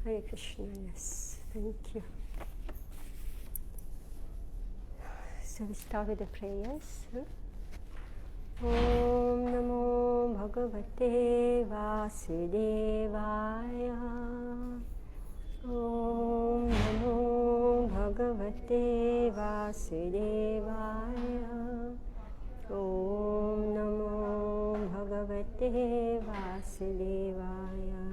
Hare Krishna, yes, thank you. So we start with the prayers. Om Namo Bhagavate Vasudevaya. Om Namo Bhagavate Vasudevaya. Om Namo Bhagavate Vasudevaya.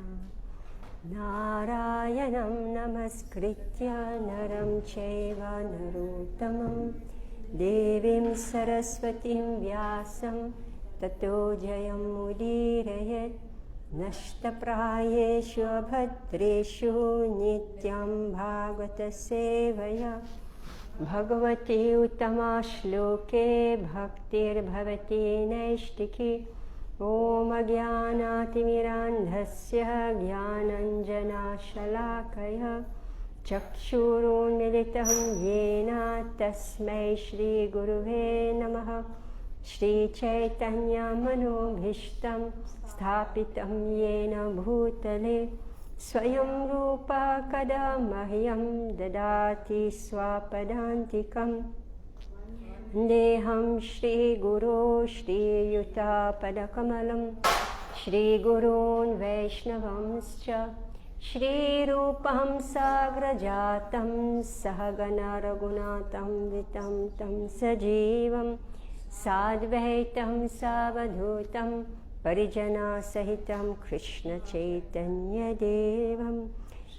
Narayanam Namaskritya Naram Chaiva Narottamam Devim Saraswatim Vyasam Tato Jayam Udirayat Nashtaprayeshu Abhadreshu Nityam Bhagavata Sevaya Bhagavati Uttama Shloke Bhaktir Bhavati Naishtiki Om Ajnanaatimirandhasya Jnananjana Shalakaya Chakshurunmilitam Yena Tasmai Shri Guruve Namaha Shri Chaitanya Manobhishtam Sthapitam Yena Bhutale Swayam Rupa Kada Mahyam Dadati Swapadantikam Deham Shri Guru Shri Yuta Padakamalam Shri Gurun Vaishnavamscha Shri Rupam Sagrajatam Sahagana Raghunatam Vitam Tam Sajivam Sadvaitam Savadhutam Parijana Sahitam Krishna Chaitanya Devam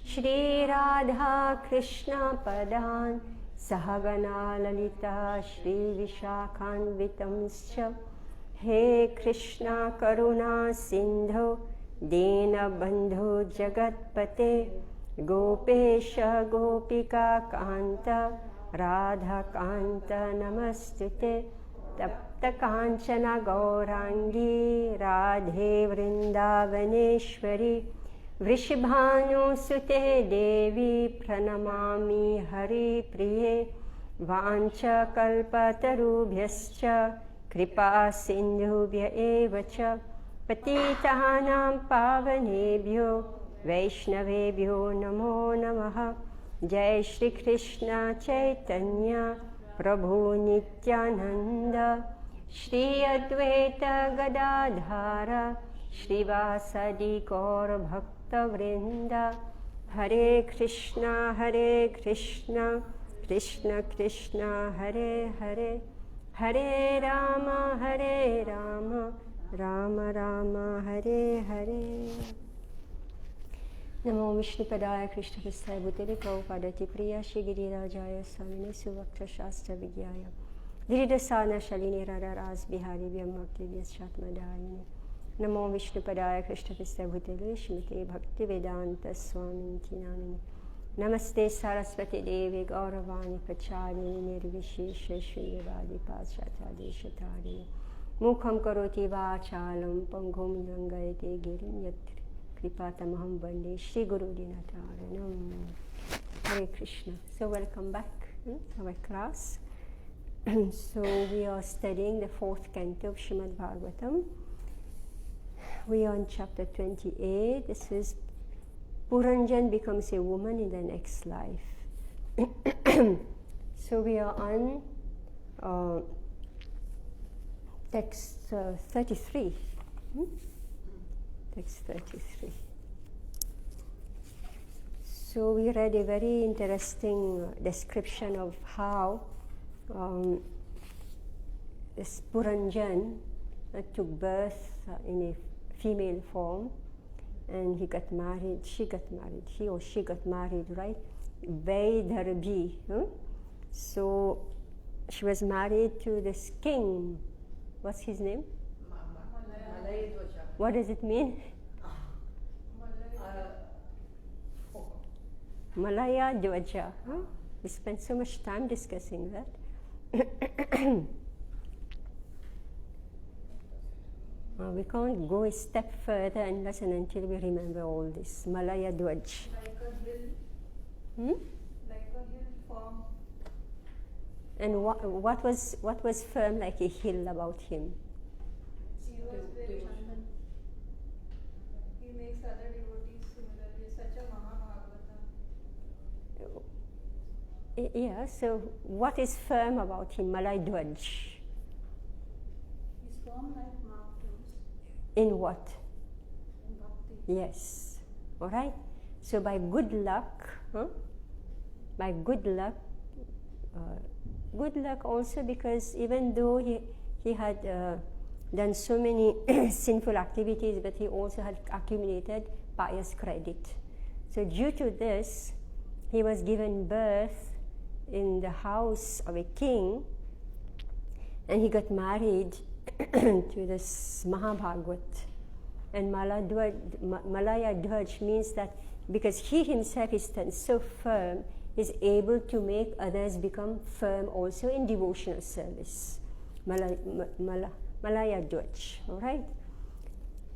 Shri Radha Krishna Padan Sahagana Lalita Shri Vishakhanvitamscha He Krishna Karuna Sindho Dina Bandhu Jagatpate Gopesha Gopika Kanta Radha Kanta Namastute Tapta Kanchana Gaurangi Radhe Vrindavaneshwari Vrishabhanu Sute Devi Pranamami Hari Priye Vancha Kalpatarubhyascha Kripa Sindhubhya Evacha Patitahanam Pavanebhyo Vaishnavebhyo Namo Namaha Jai Shri Krishna Chaitanya Prabhu Nityananda Shri Advaita Gadadhara Shri Vasadi Gaur Bhakta Vrinda Hare Krishna Krishna Krishna Hare Hare Hare Rama Rama Rama Hare Hare Namo Vishnupadaya Krishna Prasthaya Bhutale Prabhupadati Priya Shri Girirajaya Swamine Suvakta Shastra Vigyaya Dhiridasana Shalini Radha Ras Bihari Vyammakti Vyashatmadayini Namo Vishnupadaya Krishna Prasthaya Bhutale Shrimate Bhakti Vedanta Swaminti Namini Namaste Saraswati Devi Gauravani Pachadini Nirvishesha Shrivadi Paschatadeshatari Mukham Karoti Vachalam Pangum Yangayate Girim Yatri Kripatamaham Bande Shri Guru Dinataranam Hare Krishna. So welcome back to our class. So we are studying the fourth canto of Srimad Bhagavatam. We are on chapter 28. This is Puranjan becomes a woman in the next life. So we are on text 33. Text 33. So we read a very interesting description of how this Puranjan took birth in a female form, and he got married, he or she got married, right? Vaidarbhi. So she was married to this king. What's his name? What does it mean? Malaya Dwaja. We spent so much time discussing that. We can't go a step further unless and until we remember all this. Malaya Dwaj. Like a hill. Like a hill form. And what was firm like a hill about him? He was very He makes other devotees similarly. Such a Mahamahagya. Yeah, so what is firm about him, Malay Dwaj? He's firm like mountains In what? in bhakti. Yes. All right. So by good luck, good luck also because even though he had done so many sinful activities, but he also had accumulated pious credit. So due to this, he was given birth in the house of a king, and he got married to this Mahabhagwat. And Malaya Dwaj means that because he himself is so firm, is able to make others become firm also in devotional service. Malaya Dwaj, all right?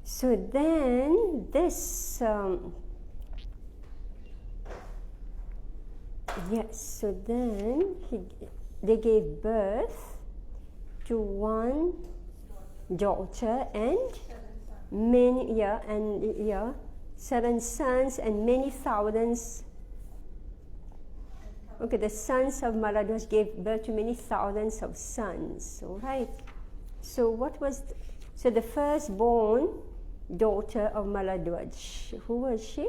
So then this, so then they gave birth to one daughter and many, 7 sons and many thousands. Okay, the sons of Maladwaj gave birth to many thousands of sons. All right. So what was? So the firstborn daughter of Maladwaj, who was she?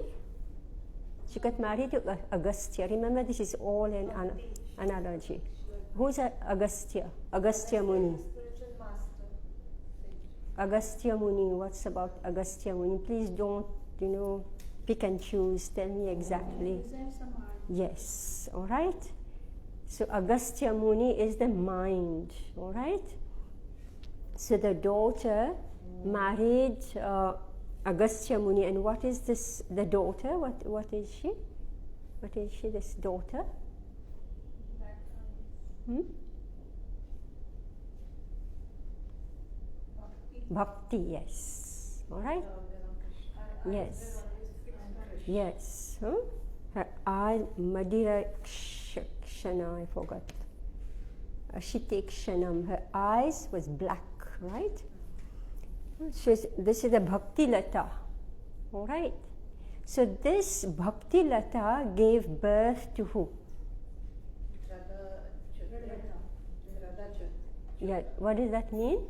She got married to Agastya. Remember, this is all an analogy. Who's Agastya? Agastya Muni. Spiritual master. Agastya Muni. What's about Agastya Muni? Please don't, pick and choose. Tell me exactly. Represents the mind. Yes, all right. So Agastya Muni is the mind, all right. So the daughter married Agastya Muni, and what is this? The daughter? What is she? What is she? This daughter? Bhakti. Yes. All right. Yes. Yes. Her eye, Madhira Kshana, I forgot. Ashite Kshanam. Her eyes was black, right? This is the Bhakti Lata. All right. So this Bhakti Lata gave birth to who? Yeah. What does that mean?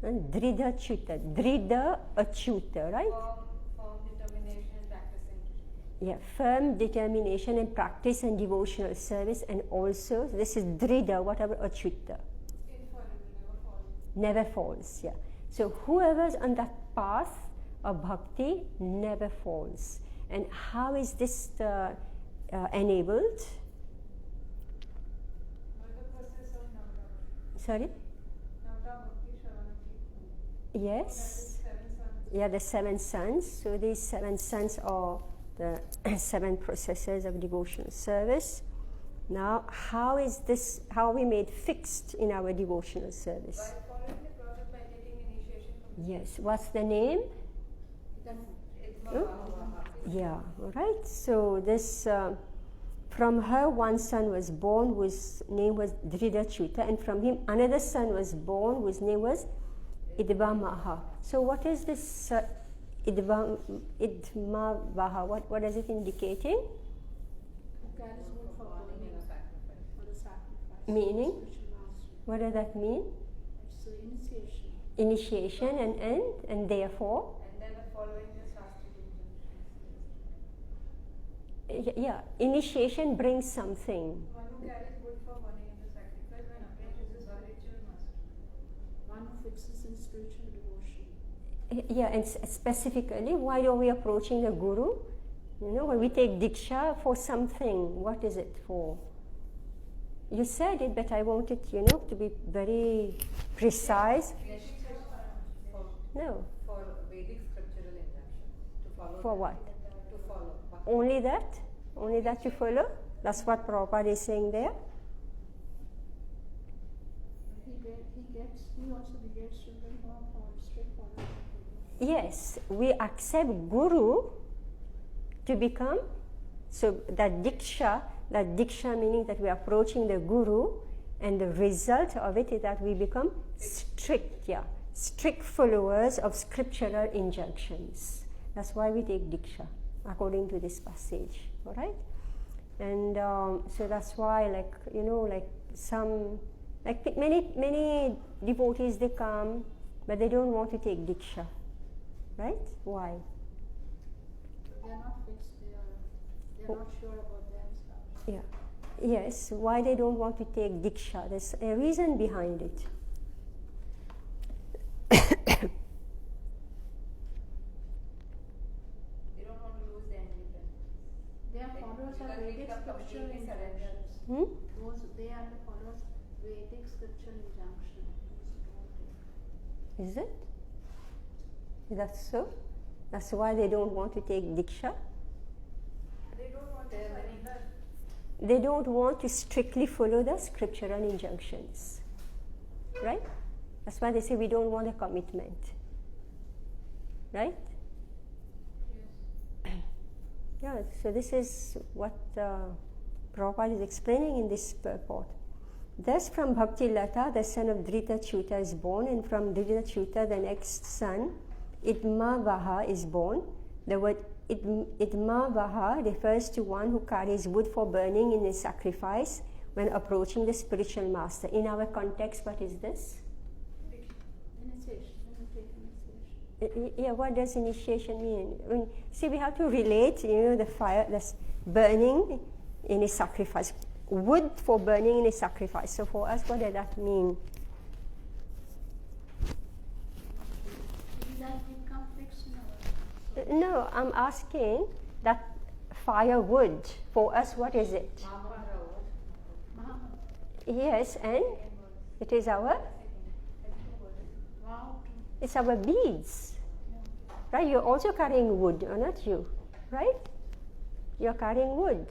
And Dridha Chuta. Dridha Achuta, right? Firm determination and practicing. Yeah, firm determination and practice and devotional service, and also this is Dridha, whatever Achuta. Infallible, Never falls, yeah. So whoever's on that path of bhakti never falls. And how is this enabled? What is the process of Navda? Sorry? Navda Bhakti Shravanati. Yes. 7 sons. Yeah, the 7 sons. So these 7 sons are the 7 processes of devotional service. Now, how are we made fixed in our devotional service? By following the process by taking initiation from Yes. What's the name? It's Yeah, all right. So this, from her one son was born whose name was Dridhachuta, and from him another son was born whose name was Idvamaha. So what is this Idmavaha? What is it indicating? carries wood for burning for the sacrifice. Meaning? Spiritual mastery. What does that mean? It's the initiation. Initiation and end, and therefore? And then following the Shastri. Yeah, initiation brings something. One who carries wood for burning in the sacrifice when approaches the spiritual master. One who fixes in spiritual devotion. Yeah, and specifically, why are we approaching the Guru? When we take Diksha for something, what is it for? You said it, but I want it, to be very precise. No. For Vedic scriptural injunctions. To follow. For what? To follow. Only that? Only that you follow? That's what Prabhupada is saying there? He also begets children who are for strict followers. Yes, we accept Guru to become, so that Diksha meaning that we are approaching the Guru, and the result of it is that we become strict followers of scriptural injunctions. That's why we take Diksha. according to this passage. All right, and so that's why, like many devotees, they come, but they don't want to take diksha, right? Why? They are not fixed. They are not sure about themselves. Yeah. Yes. Why they don't want to take diksha? There's a reason behind it. They don't want to lose their independence. They are followers of Because they Vedic become scriptural completely surrendered. injunctions. They are the followers of Vedic scriptural injunction. Is it? Is that so? That's why they don't want to take diksha. They don't want to surrender. They don't want to strictly follow the scriptural injunctions, right? That's why they say we don't want a commitment, right? Yes. Yeah, so this is what Prabhupada is explaining in this purport. Thus from Bhakti Lata, the son of Dhritachyuta is born, and from Dhritachyuta, the next son, Idmavaha, is born. The word Idmavaha refers to one who carries wood for burning in a sacrifice when approaching the spiritual master. In our context, what is this? Initiation. When you take initiation. Yeah, what does initiation mean? See, we have to relate, the fire, that's burning in a sacrifice. Wood for burning in a sacrifice. So for us, what does that mean? Will that become fixed now? No, I'm asking that firewood, for us, what is it? Mahamudra. Yes, and it is Wow. it's our beads. Right? You're also carrying wood, or not you? Right? You're carrying wood.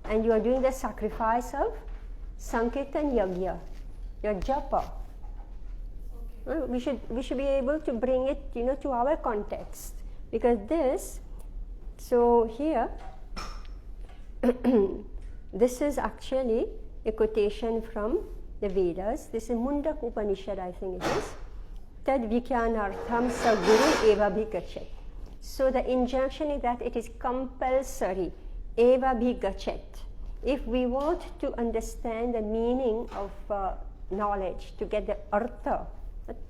And you are doing the sacrifice of Sankirtan Yagya, your japa. We should be able to bring it, to our context, because this. So here, this is actually a quotation from the Vedas. This is Mundak Upanishad, I think it is. Tad vikyanartham sa guru eva bhikachet. So the injunction is that it is compulsory. Eva bhigachet. If we want to understand the meaning of knowledge, to get the artha,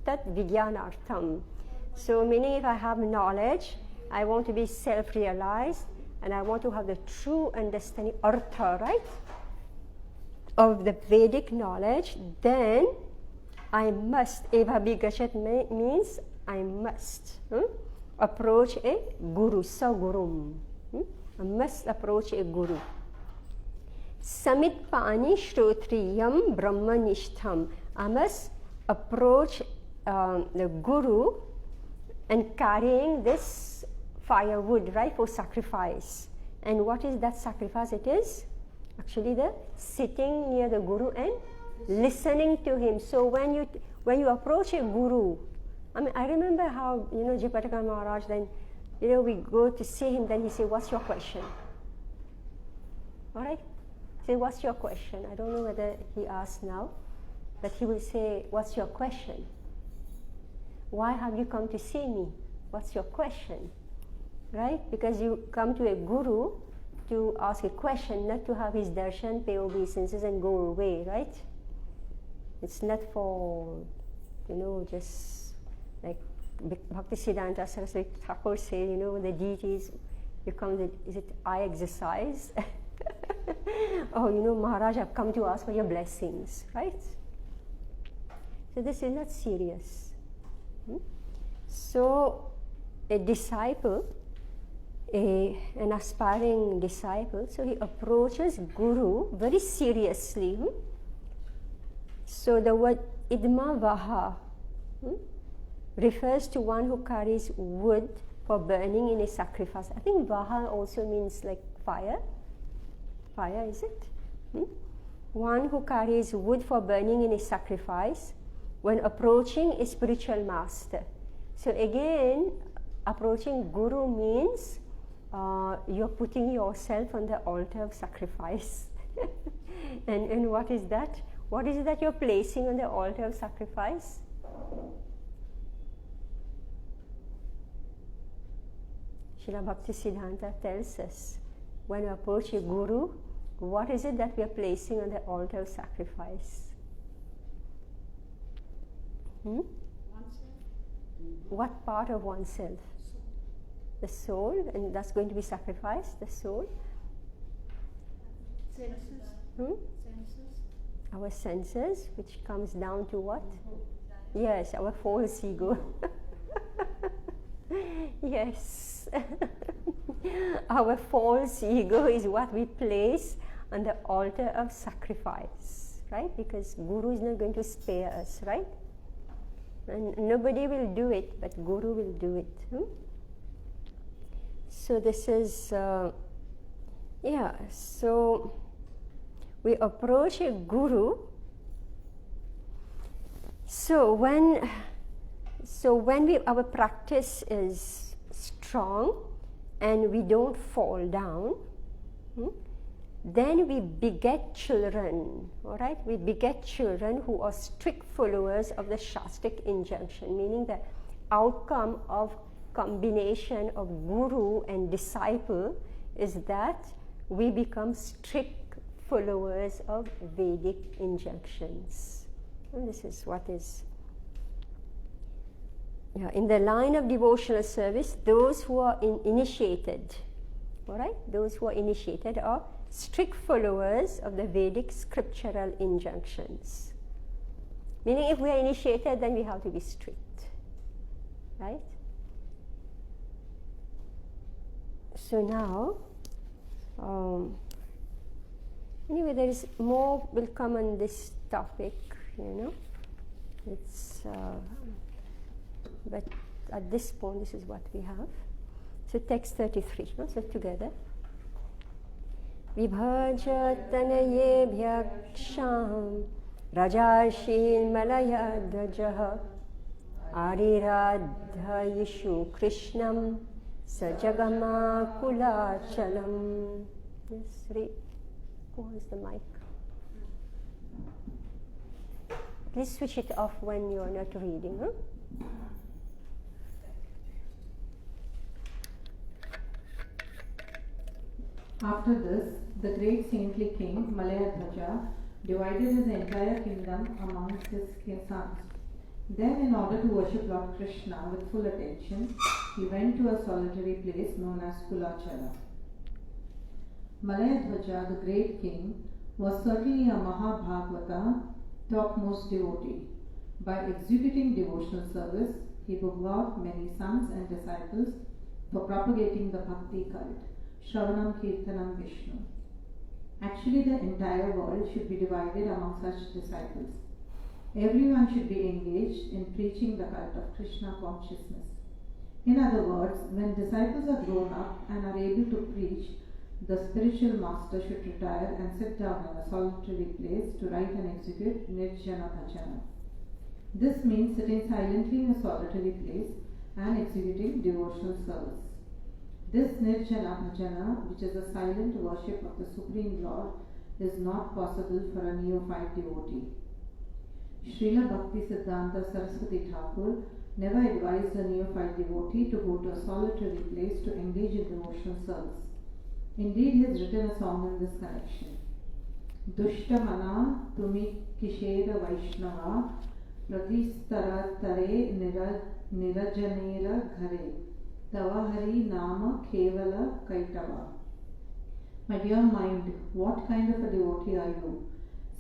tat vigyanartham. So meaning, if I have knowledge, I want to be self-realized, and I want to have the true understanding, artha, right, of the Vedic knowledge, then I must, eva bhigachet means I must approach a guru, sagurum. I must approach a guru. Samitpani shrotriyam brahmanishtham. I must approach the guru and carrying this firewood, right, for sacrifice. And what is that sacrifice? It is actually the sitting near the guru and listening to him. So when you approach a guru, I remember how Jipataka Maharaj, then we go to see him, then he say, "What's your question?" All right, say, "What's your question?" I don't know whether he asks now, but he will say, "What's your question? Why have you come to see me? What's your question?" Right? Because you come to a guru to ask a question, not to have his darshan, pay obeisances, and go away, right? It's not for, just like Bhaktisiddhanta Saraswati Thakur said, the deities, you come, is it eye exercise? Oh, Maharaj, I've come to ask for your blessings, right? So this is not serious. So a disciple, an aspiring disciple, so he approaches Guru very seriously. So the word idmavaha refers to one who carries wood for burning in a sacrifice. I think vaha also means like fire. Fire, is it? One who carries wood for burning in a sacrifice when approaching a spiritual master. So again, approaching Guru means you're putting yourself on the altar of sacrifice. And what is that? What is it that you're placing on the altar of sacrifice? Srila Bhaktisiddhanta tells us, when we approach a guru, what is it that we are placing on the altar of sacrifice? Oneself. What part of oneself? The soul, and that's going to be sacrificed, the soul. Senses. Senses. Our senses, which comes down to what? Yes, our false ego. Yes. Our false ego is what we place on the altar of sacrifice, right? Because Guru is not going to spare us, right? And nobody will do it, but Guru will do it. So this is, so we approach a Guru. So when our practice is strong and we don't fall down, then we beget children, all right? We beget children who are strict followers of the Shastric injunction, meaning the outcome of combination of guru and disciple is that we become strict followers of Vedic injunctions. And this is what is in the line of devotional service. Those who are initiated, all right, those who are initiated are strict followers of the Vedic scriptural injunctions. Meaning, if we are initiated, then we have to be strict, right? So now, anyway, there is more will come on this topic, It's, but at this point, this is what we have. So text 33, so together. Vibhajatanaye bhyaksham rajarshil malaya dvajah ariradha yishu krishnam sajagama kulachalam. Yes, read. Who has the mic? Please switch it off when you are not reading. After this, the great saintly king, Malayadhwaja, divided his entire kingdom amongst his sons. Then, in order to worship Lord Krishna with full attention, he went to a solitary place known as Kulachala. Malayadhwaja, the great king, was certainly a Mahabhagavata, topmost devotee. By executing devotional service, he begot many sons and disciples for propagating the Bhakti cult. Shravanam Kirtanam Vishnu. Actually, the entire world should be divided among such disciples. Everyone should be engaged in preaching the cult of Krishna consciousness. In other words, when disciples are grown up and are able to preach, the spiritual master should retire and sit down in a solitary place to write and execute Nirjana Bhajana. This means sitting silently in a solitary place and executing devotional service. This Nirjana Bhajana, which is a silent worship of the Supreme Lord, is not possible for a neophyte devotee. Srila Bhaktisiddhanta Saraswati Thakur never advised a neophyte devotee to go to a solitary place to engage in devotional service. Indeed, he has written a song in this connection. Dushta mana tumi kisheda vaishnava pratistara tare nirajanera ghare Tavahari Nama Kevala Kaitava. My dear mind, what kind of a devotee are you?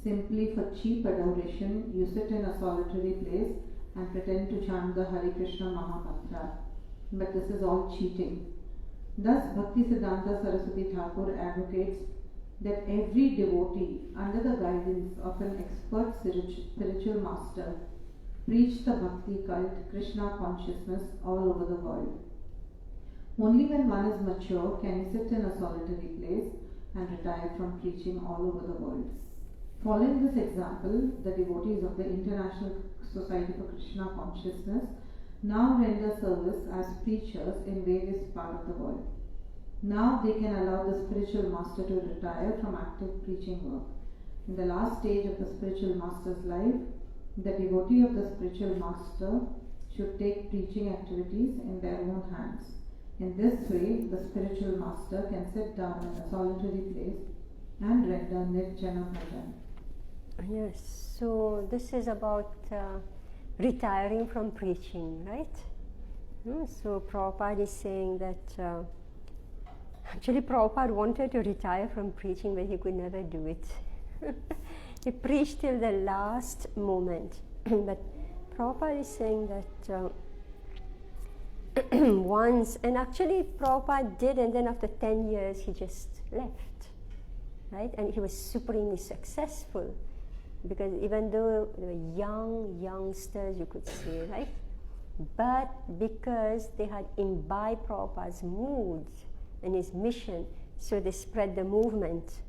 Simply for cheap adoration, you sit in a solitary place and pretend to chant the Hare Krishna Mahamantra. But this is all cheating. Thus, Bhaktisiddhanta Saraswati Thakur advocates that every devotee, under the guidance of an expert spiritual master, preach the Bhakti cult, Krishna consciousness all over the world. Only when one is mature can he sit in a solitary place and retire from preaching all over the world. Following this example, the devotees of the International Society for Krishna Consciousness now render service as preachers in various parts of the world. Now they can allow the spiritual master to retire from active preaching work. In the last stage of the spiritual master's life, the devotee of the spiritual master should take preaching activities in their own hands. In this way, the spiritual master can sit down in a solitary place and render nirjana bhajan. Yes, so this is about retiring from preaching, right? So Prabhupada is saying that actually Prabhupada wanted to retire from preaching, but he could never do it. He preached till the last moment. But Prabhupada is saying that once, and actually Prabhupada did, and then after 10 years he just left, right? And he was supremely successful, because even though they were youngsters, you could say, right? But because they had imbibed Prabhupada's mood and his mission, so they spread the movement.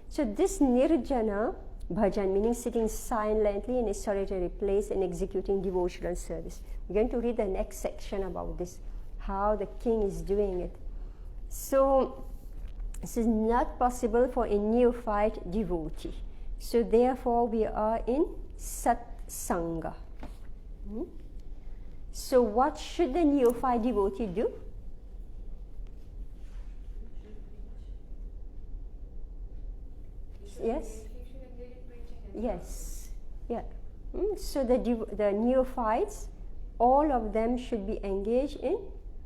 So this nirjana bhajan, meaning sitting silently in a solitary place and executing devotional service. We're going to read the next section about this, how the king is doing it. So this is not possible for a neophyte devotee. So therefore we are in satsanga. So what should the neophyte devotee do? Yes? He should engage in preaching and Yes. Yeah. So the neophytes, all of them should be engaged in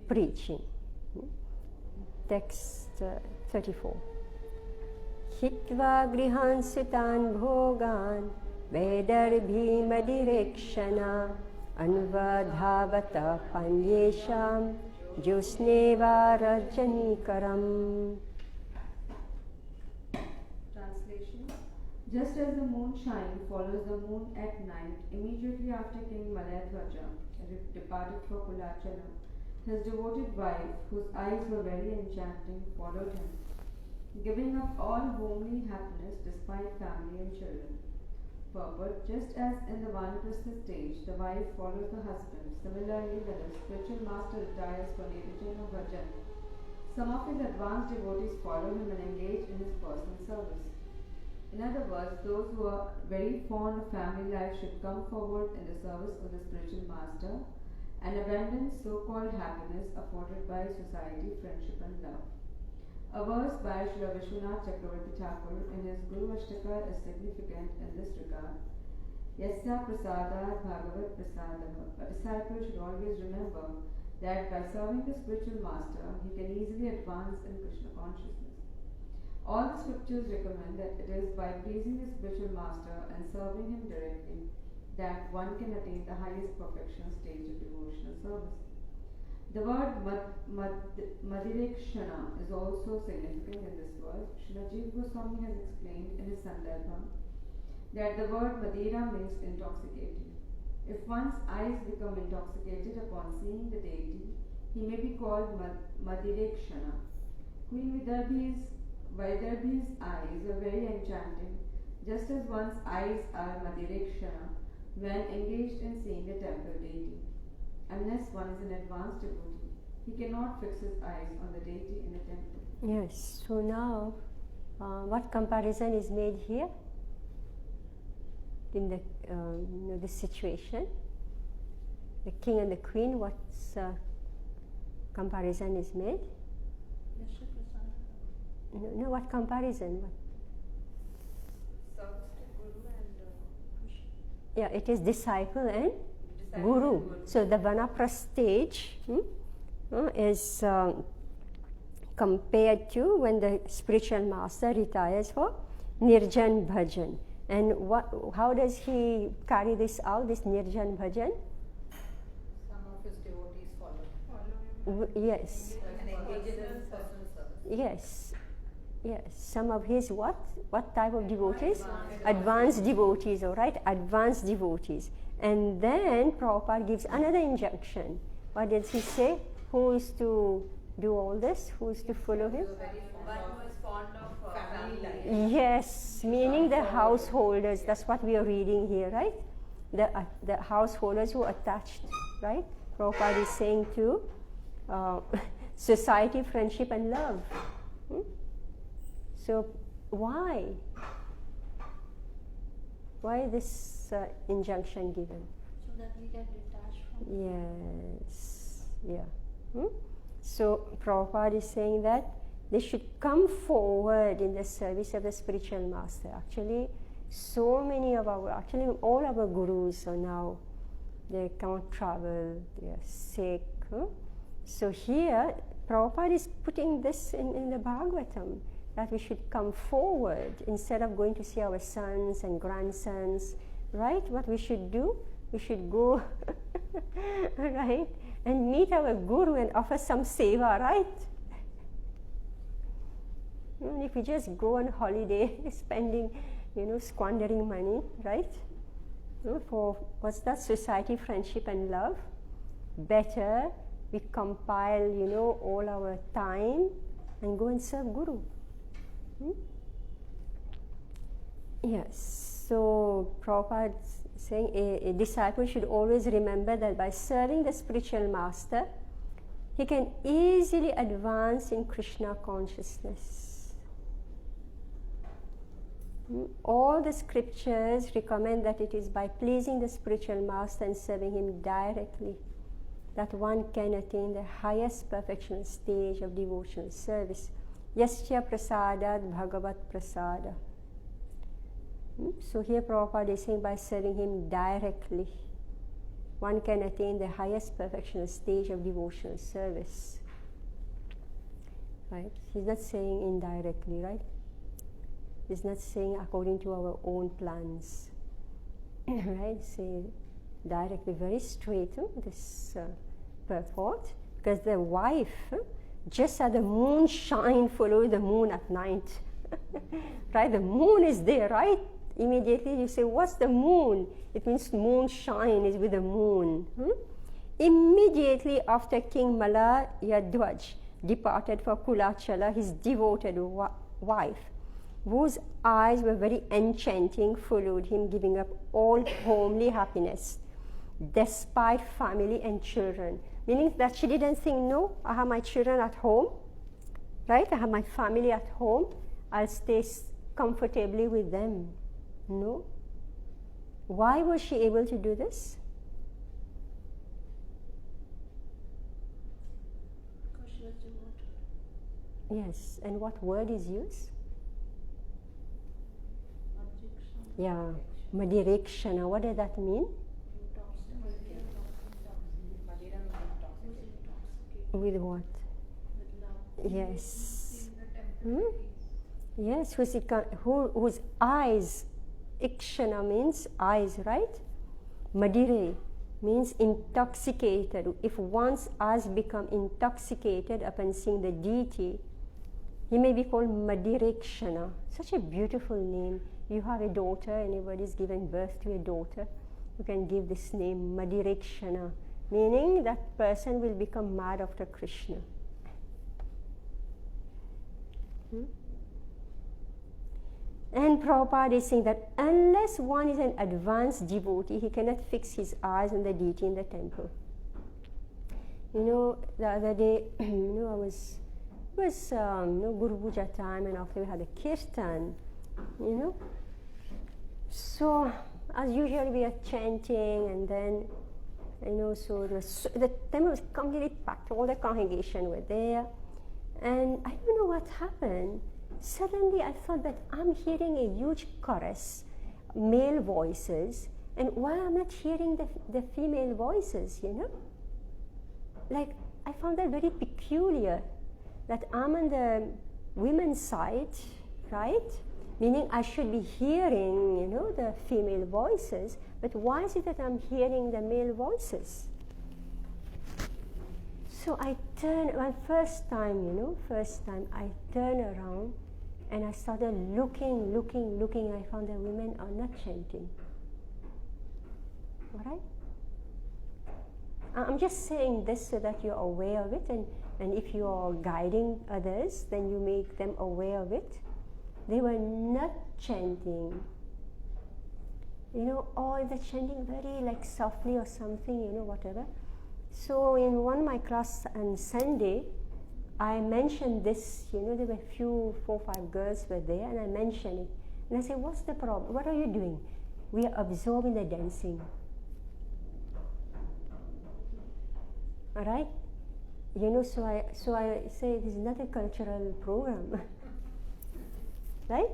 preaching. Text 34. Hitva grihan sitan bhogan vedar bhima direkshana anvadhavata panyesham jusneva rajanikaram. Translation. Just as the moonshine follows the moon at night, immediately after King Malayadhwaja departed for Kulachala, his devoted wife, whose eyes were very enchanting, followed him, giving up all homely happiness despite family and children. Purport. Just as in the Vanaprastha stage, the wife follows the husband, similarly when the spiritual master retires for Nirjana Bhajan, some of his advanced devotees follow him and engage in his personal service. In other words, those who are very fond of family life should come forward in the service of the spiritual master and abandon so-called happiness afforded by society, friendship and love. A verse by Srila Vishwanath Chakravarti Thakur in his Guru Ashtaka is significant in this regard. Yasya prasadat bhagavat prasadam. A disciple should always remember that by serving the spiritual master, he can easily advance in Krishna consciousness. All the scriptures recommend that it is by pleasing the spiritual master and serving him directly that one can attain the highest perfection stage of devotional service. The word Madirekshana is also significant in this verse. Srila Jiva Goswami has explained in his Sandarbha that the word Madira means intoxicating. If one's eyes become intoxicated upon seeing the deity, he may be called Madirekshana. Queen Vaidarbhi's eyes are very enchanting, just as one's eyes are Madirekshana when engaged in seeing the temple deity. Unless one is an advanced devotee, he cannot fix his eyes on the deity in the temple. Yes, so now what comparison is made here in the this situation? The king and the queen, what comparison is made? No, what comparison? What? service to Guru and Yeah, it is disciple and disciple Guru. and Guru. So the Vanaprastha stage is compared to when the spiritual master retires for Nirjan Bhajan. And how does he carry this out, this Nirjan Bhajan? Some of his devotees follow him. Yes, And engage in his personal service. yes. Some of his what type of devotees? Advanced devotees, all right? Advanced devotees. And then Prabhupada gives another injunction. What does he say? Who is to do all this? Who is to follow him? One who is fond of family life. Yes, meaning the householders. That's what we are reading here, right? The householders who are attached, right? Prabhupada is saying to society, friendship and love. So why? Why this injunction given? So that we get detached from Yes, yeah. So Prabhupada is saying that they should come forward in the service of the spiritual master. Actually, all our gurus are now, they can't travel, they are sick. So here, Prabhupada is putting this in the Bhagavatam, that we should come forward instead of going to see our sons and grandsons, right? What we should do, we should go, right, and meet our guru and offer some seva, right? And if we just go on holiday, spending, squandering money, right? For what's that? Society, friendship, and love. Better we compile, all our time and go and serve Guru. Yes. So Prabhupada is saying a disciple should always remember that by serving the spiritual master, he can easily advance in Krishna consciousness. All the scriptures recommend that it is by pleasing the spiritual master and serving him directly that one can attain the highest perfectional stage of devotional service. Yasya prasadat bhagavat prasada. So here Prabhupada is saying by serving him directly, one can attain the highest perfectional stage of devotional service. Right? He's not saying indirectly, right? He's not saying according to our own plans. Right? Say directly, very straight, this purport. Because the wife, just as the moon shine, follow the moon at night. Right? The moon is there, right? Immediately you say, what's the moon? It means moonshine is with the moon. Immediately after King Malayadhwaj departed for Kulachala, his devoted wife, whose eyes were very enchanting, followed him, giving up all homely happiness, despite family and children. Meaning that she didn't think, no, I have my children at home, right? I have my family at home, I'll stay comfortably with them. No. Why was she able to do this? Because she was devoted. Yes, and what word is used? Yeah, Madhirekshana. What does that mean? With what? Yes. Yes, whose eyes, ikshana means eyes, right? Madire means intoxicated. If one's eyes become intoxicated upon seeing the deity, he may be called Madhirekshana. Such a beautiful name. You have a daughter, anybody's given birth to a daughter, you can give this name, Madhirekshana, meaning that person will become mad after Krishna. And Prabhupada is saying that unless one is an advanced devotee, he cannot fix his eyes on the deity in the temple. The other day, I was Guru Puja time, and after we had a kirtan, So, as usual, we are chanting, and then, so the temple was completely packed. All the congregation were there, and I don't know what happened. Suddenly, I thought that I'm hearing a huge chorus, male voices, and why I'm not hearing the female voices, Like, I found that very peculiar, that I'm on the women's side, right? Meaning I should be hearing, the female voices, but why is it that I'm hearing the male voices? So I turned, first time I turned around and I started looking. I found the women are not chanting. All right? I'm just saying this so that you're aware of it, and if you are guiding others, then you make them aware of it. They were not chanting. Or they're chanting very like softly or something, whatever. So in one of my class on Sunday, I mentioned this, there were 4 or 5 girls were there, and I mentioned it. And I said, what's the problem? What are you doing? We are absorbed in the dancing. All right? so I say it is not a cultural program, right?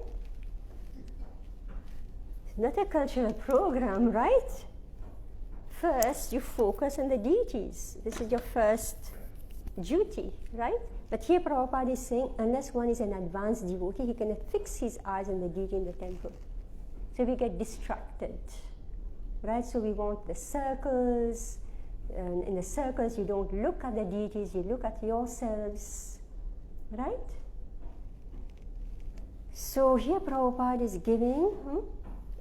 It's not a cultural program, right? First, you focus on the deities. This is your first duty, right? But here Prabhupada is saying, unless one is an advanced devotee, he cannot fix his eyes on the deity in the temple. So we get distracted, right? So we want the circles, and in the circles you don't look at the deities, you look at yourselves, right? So here Prabhupada is giving,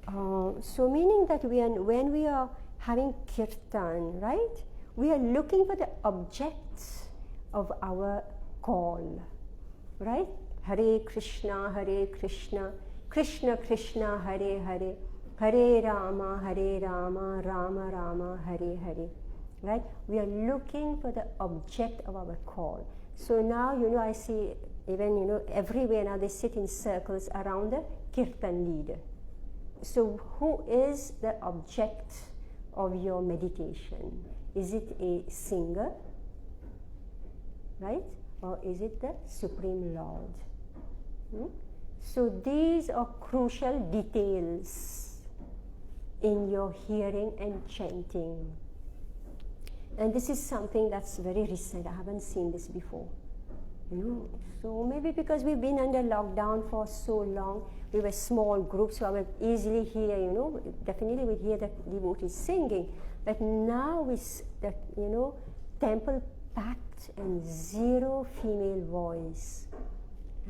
so meaning that when we are having kirtan, right, we are looking for the objects of our call, right? Hare Krishna, Krishna Krishna, Hare Hare, Hare Rama, Rama Rama, Hare Hare, right? We are looking for the object of our call. So now, I see even, everywhere now they sit in circles around the kirtan leader. So who is the object of your meditation? Is it a singer, right? Or is it the Supreme Lord? So these are crucial details in your hearing and chanting. And this is something that's very recent. I haven't seen this before. So maybe because we've been under lockdown for so long, we were small groups, so I would easily hear, definitely we hear the devotees singing. But now with the, temple packed and zero female voice.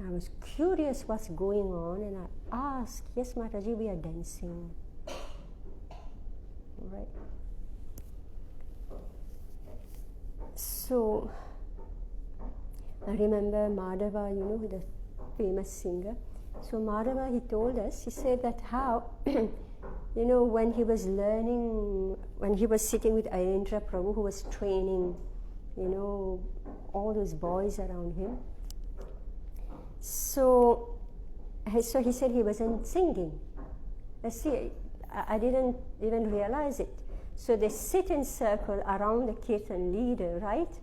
I was curious what's going on, and I asked, yes, Mataji, we are dancing. Right? So, I remember Madhava, the famous singer. So Madhava, he told us, he said that how, when he was learning, when he was sitting with Ayendra Prabhu, who was training, all those boys around him. So he said he wasn't singing. See, I didn't even realize it. So they sit in circle around the kirtan leader, right?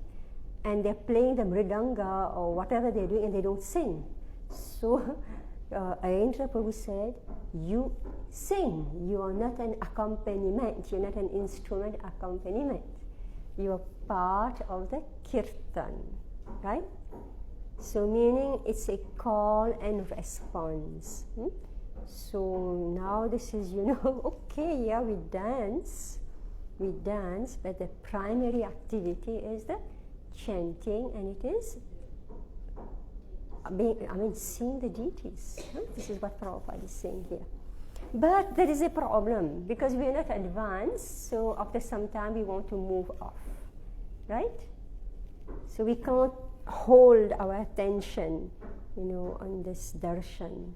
And they're playing the mridanga or whatever they're doing, and they don't sing. So Ayendra Prabhu said, you sing. You are not an accompaniment. You're not an instrument accompaniment. You are part of the kirtan, right? So meaning it's a call and response. So now this is, okay, yeah, we dance, but the primary activity is the chanting, and it is seeing the deities. This is what Prabhupada is saying here. But there is a problem, because we are not advanced, so after some time we want to move off, right? So we can't hold our attention, on this darshan.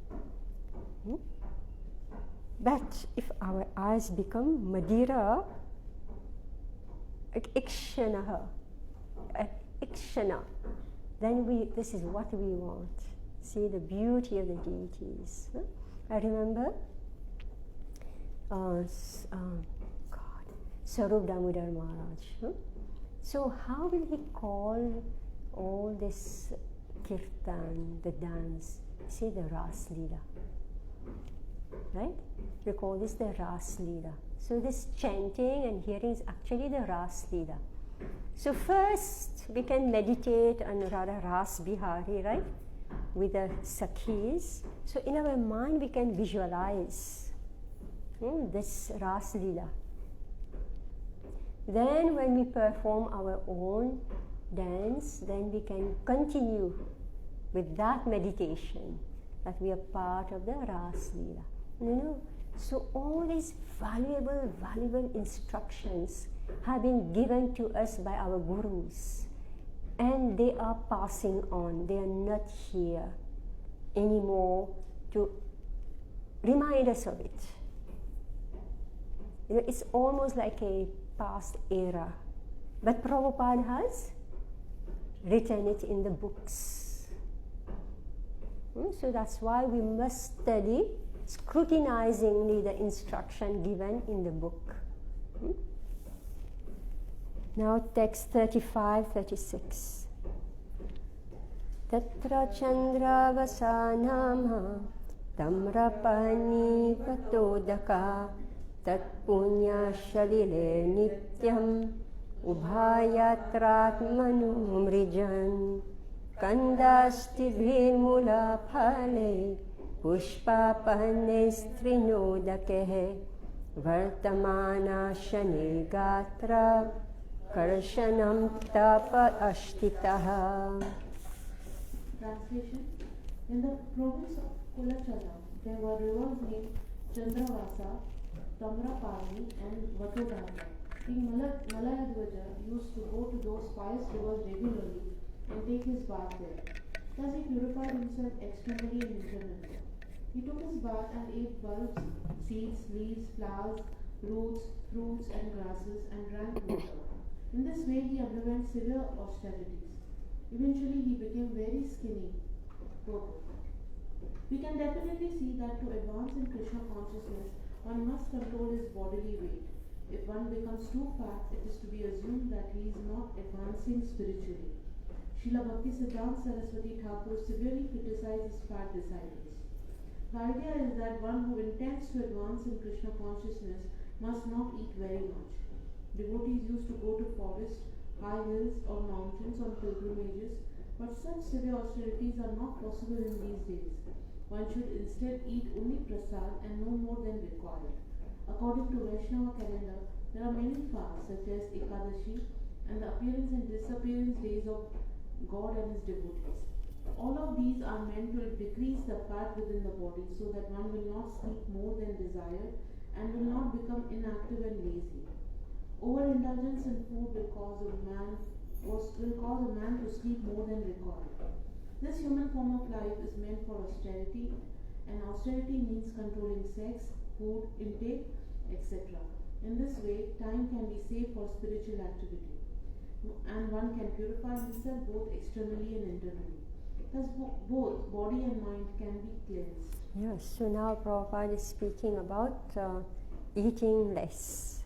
But if our eyes become madira, ikshana, then this is what we want. See the beauty of the deities. I remember Sarup Damodar Maharaj. So how will he call all this kirtan, the dance? See the Ras Leela, right? We call this the Ras Leela. So this chanting and hearing is actually the Ras Leela. So first we can meditate on Radha Ras Bihari, right? With the Sakhis. So in our mind we can visualize this Ras Leela. Then when we perform our own dance, then we can continue with that meditation, that we are part of the Ras Leela. So all these valuable instructions have been given to us by our gurus, and they are passing on. They are not here anymore to remind us of it. It's almost like a past era, but Prabhupada has written it in the books. So that's why we must study scrutinizingly the instruction given in the book. Now text 35-36. Tatra Chandra Vasanama Tamrapani Patodaka Tat Punya Shalile Nityam Ubhayatrat Manumrijan Kandasti Bhirmula Phale Pushpa Pane Strinodakehe Vartamana Shani Gatra Karshanam Tapa Ashtitaha. Translation. In the province of Kulachala, there were rivers named Chandravasa, Tamrapani, and Vatodaka. King Malayadwaja used to go to those pious rivers regularly and take his bath there. Thus he purified himself externally and internally. He took his bath and ate bulbs, seeds, leaves, flowers, roots, fruits, and grasses, and drank water. In this way he underwent severe austerities. Eventually he became very skinny. We can definitely see that to advance in Krishna consciousness, one must control his bodily weight. If one becomes too fat, it is to be assumed that he is not advancing spiritually. Srila Bhaktisiddhanta Saraswati Thakur severely criticizes fat disciples. The idea is that one who intends to advance in Krishna consciousness must not eat very much. Devotees used to go to forests, high hills or mountains on pilgrimages, but such severe austerities are not possible in these days. One should instead eat only prasad and no more than required. According to Vaishnava calendar, there are many fasts such as Ekadashi and the appearance and disappearance days of God and his devotees. All of these are meant to decrease the fat within the body so that one will not sleep more than desired and will not become inactive and lazy. Overindulgence in food will cause a man to sleep more than required. This human form of life is meant for austerity, and austerity means controlling sex, food intake, etc. In this way, time can be saved for spiritual activity, and one can purify himself both externally and internally. Thus, both body and mind can be cleansed. Yes, so now Prabhupada is speaking about eating less.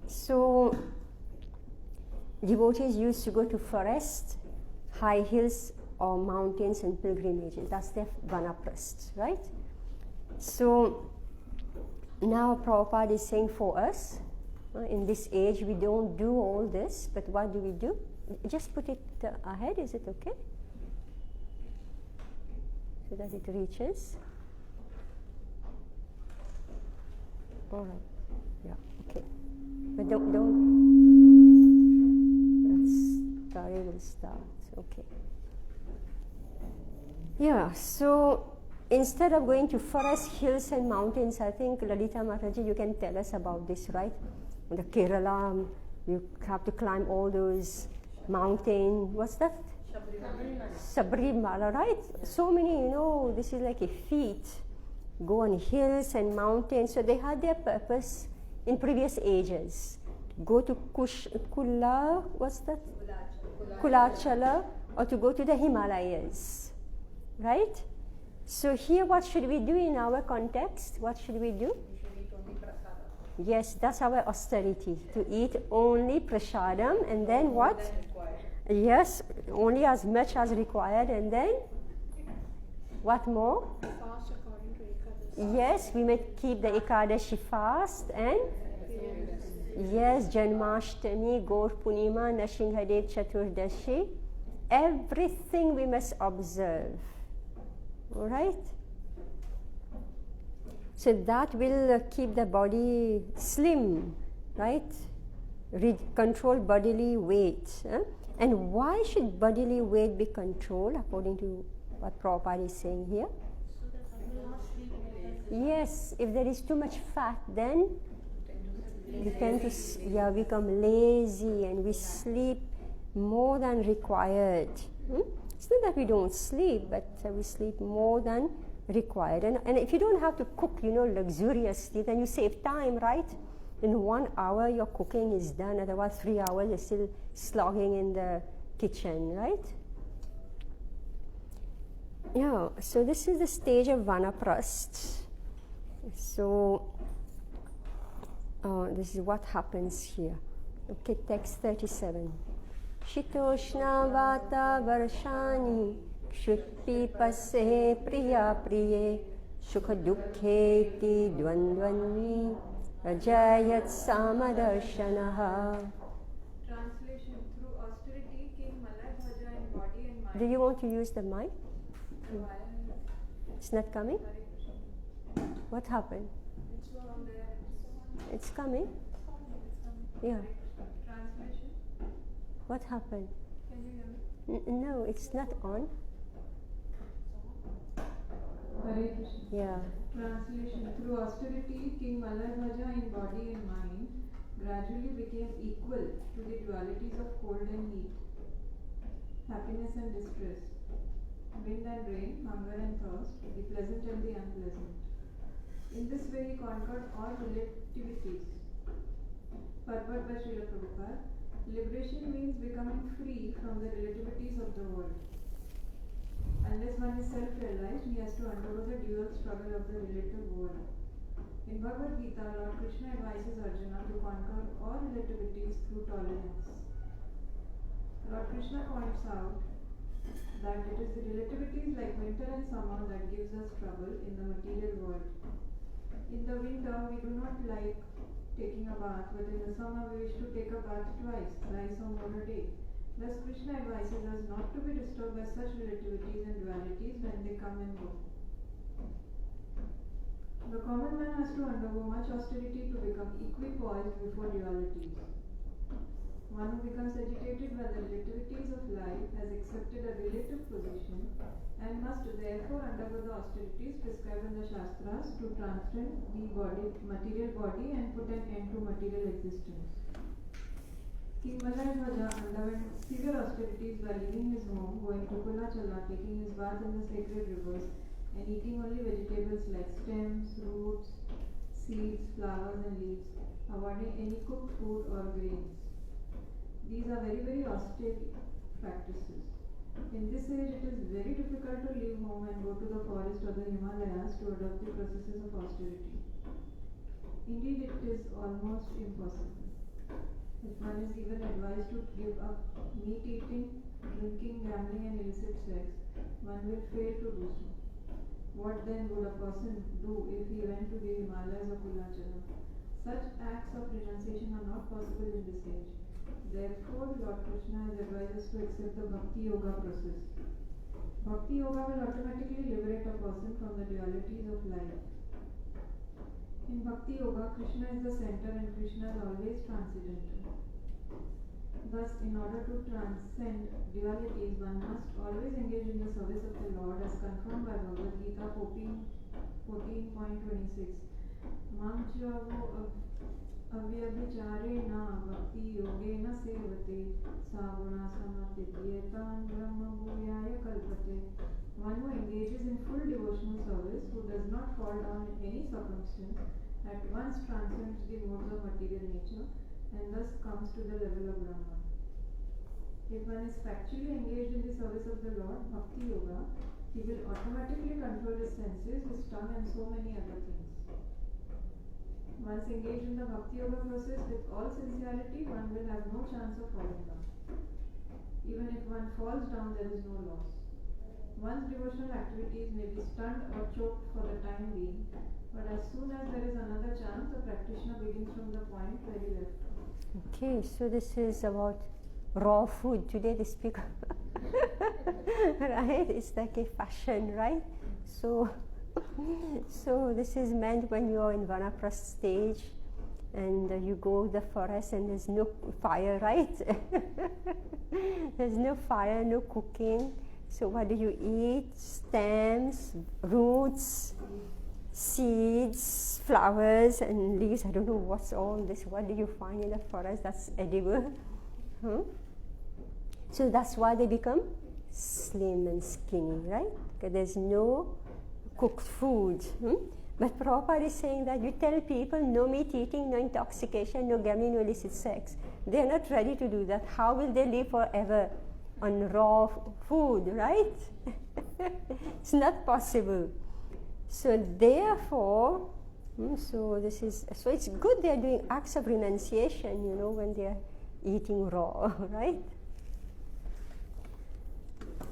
So, devotees used to go to forests, high hills or mountains and pilgrimages. That's their vanaprasths, right? So, now Prabhupada is saying for us, in this age we don't do all this, but what do? Just put it ahead, is it okay? So that it reaches. Alright, yeah, okay. But don't. Story will start. Okay. Yeah. So instead of going to forests, hills, and mountains, I think Lalita Mataji, you can tell us about this, right? The Kerala, you have to climb all those mountains. What's that? Sabrimala, right? So many, this is like a feat. Go on hills and mountains. So they had their purpose in previous ages. Go to Kulachala, or to go to the Himalayas, right? So here what should we do in our context? What should we do? We should eat only prasadam. Yes, that's our austerity, to eat only prasadam, and then what? Yes, only as much as required, and then what more? Fast according to Ekadashi. Yes, we may keep the Ekadashi fast, and yes, Janmashtami, Gaur Punima, Nrsimhadev Chaturdashi, everything we must observe. All right? So that will keep the body slim, right? Control bodily weight. And why should bodily weight be controlled, according to what Prabhupada is saying here? So that I will not sleep more than Yes, if there is too much fat, then we tend to become lazy and we sleep more than required. It's not that we don't sleep, but we sleep more than required. And if you don't have to cook, luxuriously, then you save time, right? In 1 hour, your cooking is done. Otherwise, 3 hours, you're still slogging in the kitchen, right? Yeah, so this is the stage of Vanaprastha. So, this is what happens here. Okay, text 37. Shitoshna vata varshani kshutpipase priya priye sukha dukkhe ti dvandvanvi rajayat samadarshanaha. Translation: through austerity, King Maladhwaja in body and mind. Do you want to use the mic? It's not coming? Hare Krishna. What happened? It's on there. It's coming? Yeah. Translation: What happened? can you hear me? No, it's not on. Hare Krishna. Yeah. Translation: through austerity, King Maladhwaja in body and mind gradually became equal to the dualities of cold and heat, happiness and distress, wind and rain, hunger and thirst, the pleasant and the unpleasant. In this way, he conquered all relativities. Purport by Srila Prabhupada: liberation means becoming free from the relativities of the world. Unless one is self-realized, he has to undergo the dual struggle of the relative world. In Bhagavad Gita, Lord Krishna advises Arjuna to conquer all relativities through tolerance. Lord Krishna points out that it is the relativities like winter and summer that gives us trouble in the material world. In the winter, we do not like taking a bath, but in the summer we wish to take a bath twice, thrice or more a day. Thus, Krishna advises us not to be disturbed by such relativities and dualities when they come and go. The common man has to undergo much austerity to become equipoised before dualities. One who becomes agitated by the relativities of life has accepted a relative position and must therefore undergo the austerities prescribed in the Shastras to transcend the material body and put an end to material existence. King Maladhwaja underwent severe austerities by leaving his home, going to Kulachala, taking his bath in the sacred rivers, and eating only vegetables like stems, roots, seeds, flowers and leaves, avoiding any cooked food or grains. These are very, very austere practices. In this age, it is very difficult to leave home and go to the forest or the Himalayas to adopt the processes of austerity. Indeed, it is almost impossible. If one is even advised to give up meat eating, drinking, gambling and illicit sex, one will fail to do so. What then would a person do if he went to the Himalayas or Kulachala? Such acts of renunciation are not possible in this age. Therefore, Lord Krishna has advised us to accept the Bhakti Yoga process. Bhakti Yoga will automatically liberate a person from the dualities of life. In Bhakti Yoga, Krishna is the center and Krishna is always transcendental. Thus, in order to transcend dualities, one must always engage in the service of the Lord as confirmed by Bhagavad Gita 14.26. Mam javo avyabhicarena bhakti yogena sevate saguna samatidyetan brahma bhuyaya kalpate. One who engages in full devotional service, who does not fall down in any circumstance, at once transcends the modes of material nature and thus comes to the level of Brahman. If one is factually engaged in the service of the Lord, Bhakti Yoga, he will automatically control his senses, his tongue and so many other things. Once engaged in the Bhakti Yoga process with all sincerity, one will have no chance of falling down. Even if one falls down, there is no loss. One's devotional activities may be stunned or choked for the time being, but as soon as there is another chance, the practitioner begins from the point where he left off. Okay, so this is about raw food. Today they speak, right? It's like a fashion, right? So this is meant when you are in Vanaprastha stage and you go to the forest and there's no fire, right? There's no fire, no cooking. So what do you eat? Stems, roots, seeds, flowers and leaves. I don't know what's all this. What do you find in the forest that's edible? So that's why they become slim and skinny, right? Because there's no cooked food. But Prabhupada is saying that you tell people no meat eating, no intoxication, no gambling, no illicit sex. They are not ready to do that. How will they live forever on raw food, right? It's not possible. So therefore, so it's good they are doing acts of renunciation, when they are eating raw, right?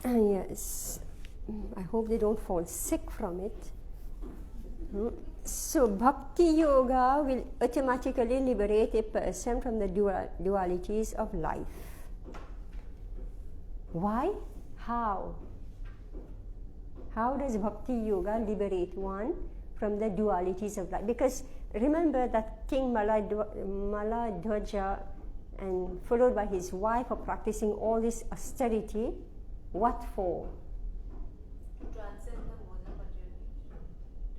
Yes, I hope they don't fall sick from it. So bhakti yoga will automatically liberate a person from the dualities of life. Why? How? How does bhakti yoga liberate one from the dualities of life? Because remember that King Maladhwaja, and followed by his wife, are practicing all this austerity. What for? To transcend the moha material,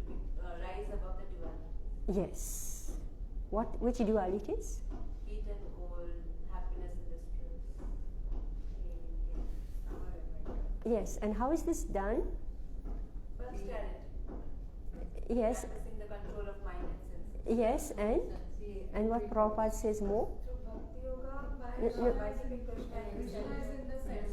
to rise above the duality. Yes. Which dualities? Heat and cold, happiness and distress, summer and winter. Yes. And how is this done? First charity. Yes. Practicing the control of mind and senses. Yes. And what Prabhupada says more? Through Bhakti Yoga, by No. realizing Krishna is in the center and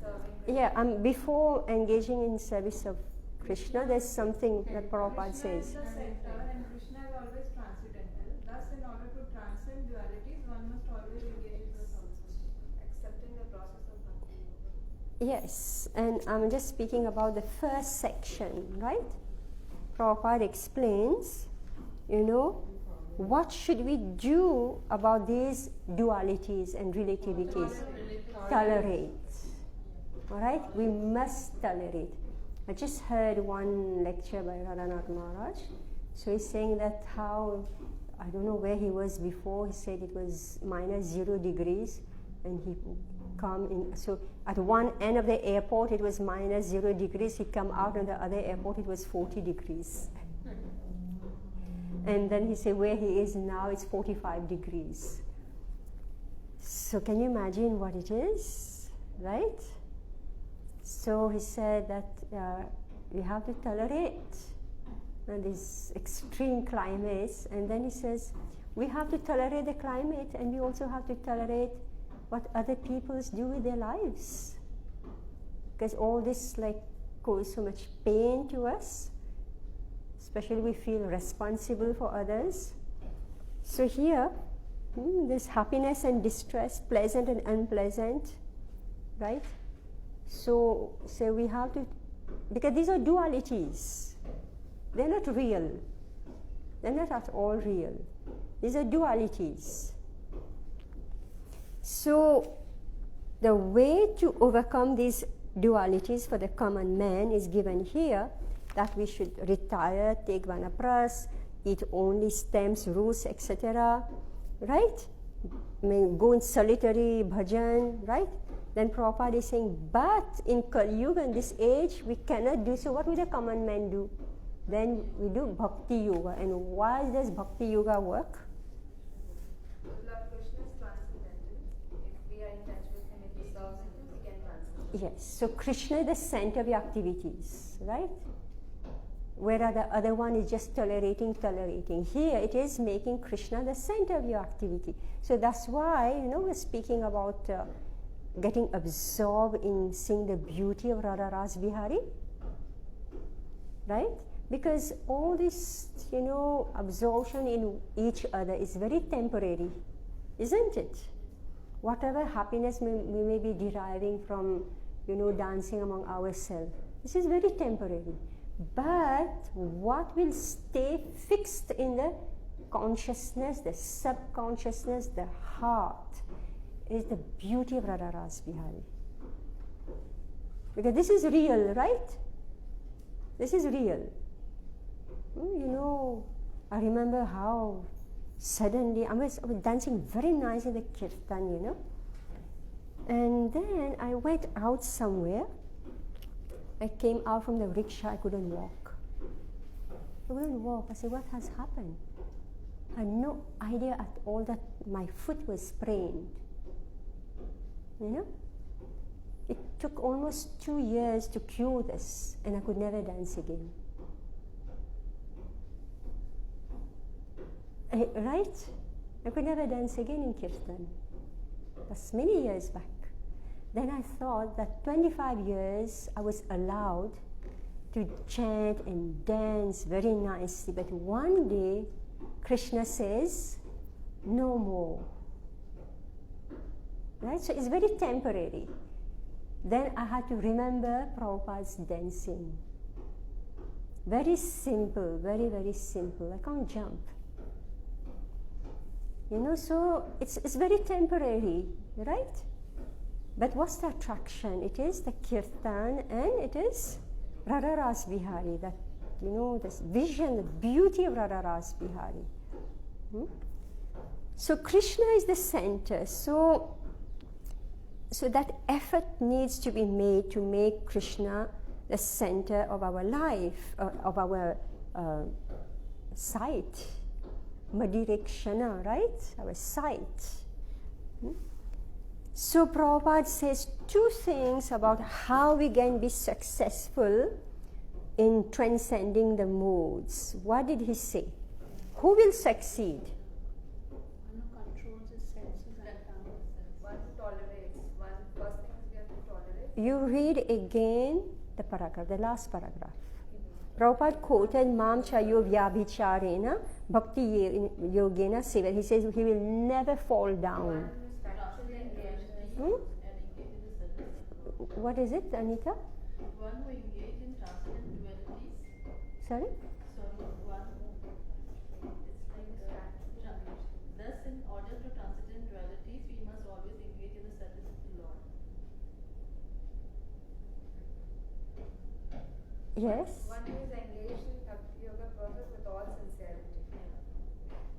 serving Krishna. Yeah. Before engaging in service of Krishna, there's something that Prabhupada Krishna is says. the center and Krishna is always transcendental. Thus, in order to transcend dualities, one must always engage in the service. Accepting the process of Bhakti Yoga. Yes, and I'm just speaking about the first section, right? Prabhupada explains, what should we do about these dualities and relativities? Tolerate. All right? We must tolerate. I just heard one lecture by Radhanath Maharaj. So he's saying that how, I don't know where he was before, he said it was -0 degrees, and he come in. So at one end of the airport it was -0 degrees, he come out on the other airport it was 40 degrees. And then he said where he is now it's 45 degrees. So can you imagine what it is, right? So he said that we have to tolerate these extreme climates, and then he says we have to tolerate the climate, and we also have to tolerate what other people do with their lives, because all this causes so much pain to us, especially we feel responsible for others. So here there's happiness and distress, pleasant and unpleasant, right? So we have to, because these are dualities, they're not real, they're not at all real, these are dualities. So the way to overcome these dualities for the common man is given here, that we should retire, take vanapras, eat only stems, roots, etc. Right? Go in solitary bhajan, right? Then Prabhupada is saying, but in Kali Yuga, in this age, we cannot do so. What will the common man do? Then we do Bhakti Yoga. And why does Bhakti Yoga work? Because Lord Krishna is transcendental. If we are in touch with him, if we serve him, we can transcend. Yes, so Krishna is the center of your activities, right? Whereas the other one is just tolerating. Here it is making Krishna the center of your activity. So that's why, we're speaking about getting absorbed in seeing the beauty of Radha Ras Bihari, right? Because all this, absorption in each other is very temporary, isn't it? Whatever happiness we may be deriving from, dancing among ourselves, this is very temporary. But what will stay fixed in the consciousness, the subconsciousness, the heart, is the beauty of Radha Ras Bihari. Because this is real, right? This is real. I remember how suddenly I was dancing very nice in the kirtan, and then I went out somewhere. I came out from the rickshaw, I couldn't walk. I said, what has happened? I had no idea at all that my foot was sprained. It took almost 2 years to cure this, and I could never dance again. Right? I could never dance again in Kirtan. That's many years back. Then I thought that 25 years I was allowed to chant and dance very nicely, but one day Krishna says, no more. right? So it's very temporary. Then I had to remember Prabhupada's dancing. Very simple, very, very simple. I can't jump. So it's very temporary, right? But what's the attraction? It is the kirtan and it is Radha Ras Bihari, that, this vision, the beauty of Radha Ras Bihari. So Krishna is the center. So that effort needs to be made to make Krishna the center of our life, of our sight. Madirekshana, right? Our sight. So Prabhupada says two things about how we can be successful in transcending the moods. What did he say? Who will succeed? One who controls his senses and tongue. One who tolerates. First thing is we have to tolerate. You read again the paragraph, the last paragraph. Prabhupada quoted Mam Chayo Vyabhicharena Bhakti Yogena Seva. He says he will never fall down. What is it, Anita? One who engaged in transcendent dualities. Sorry? One who, thus in order to transcend dualities, we must always engage in the service of the Lord. Yes. One who is engaged in Bhakti Yoga process with all sincerity.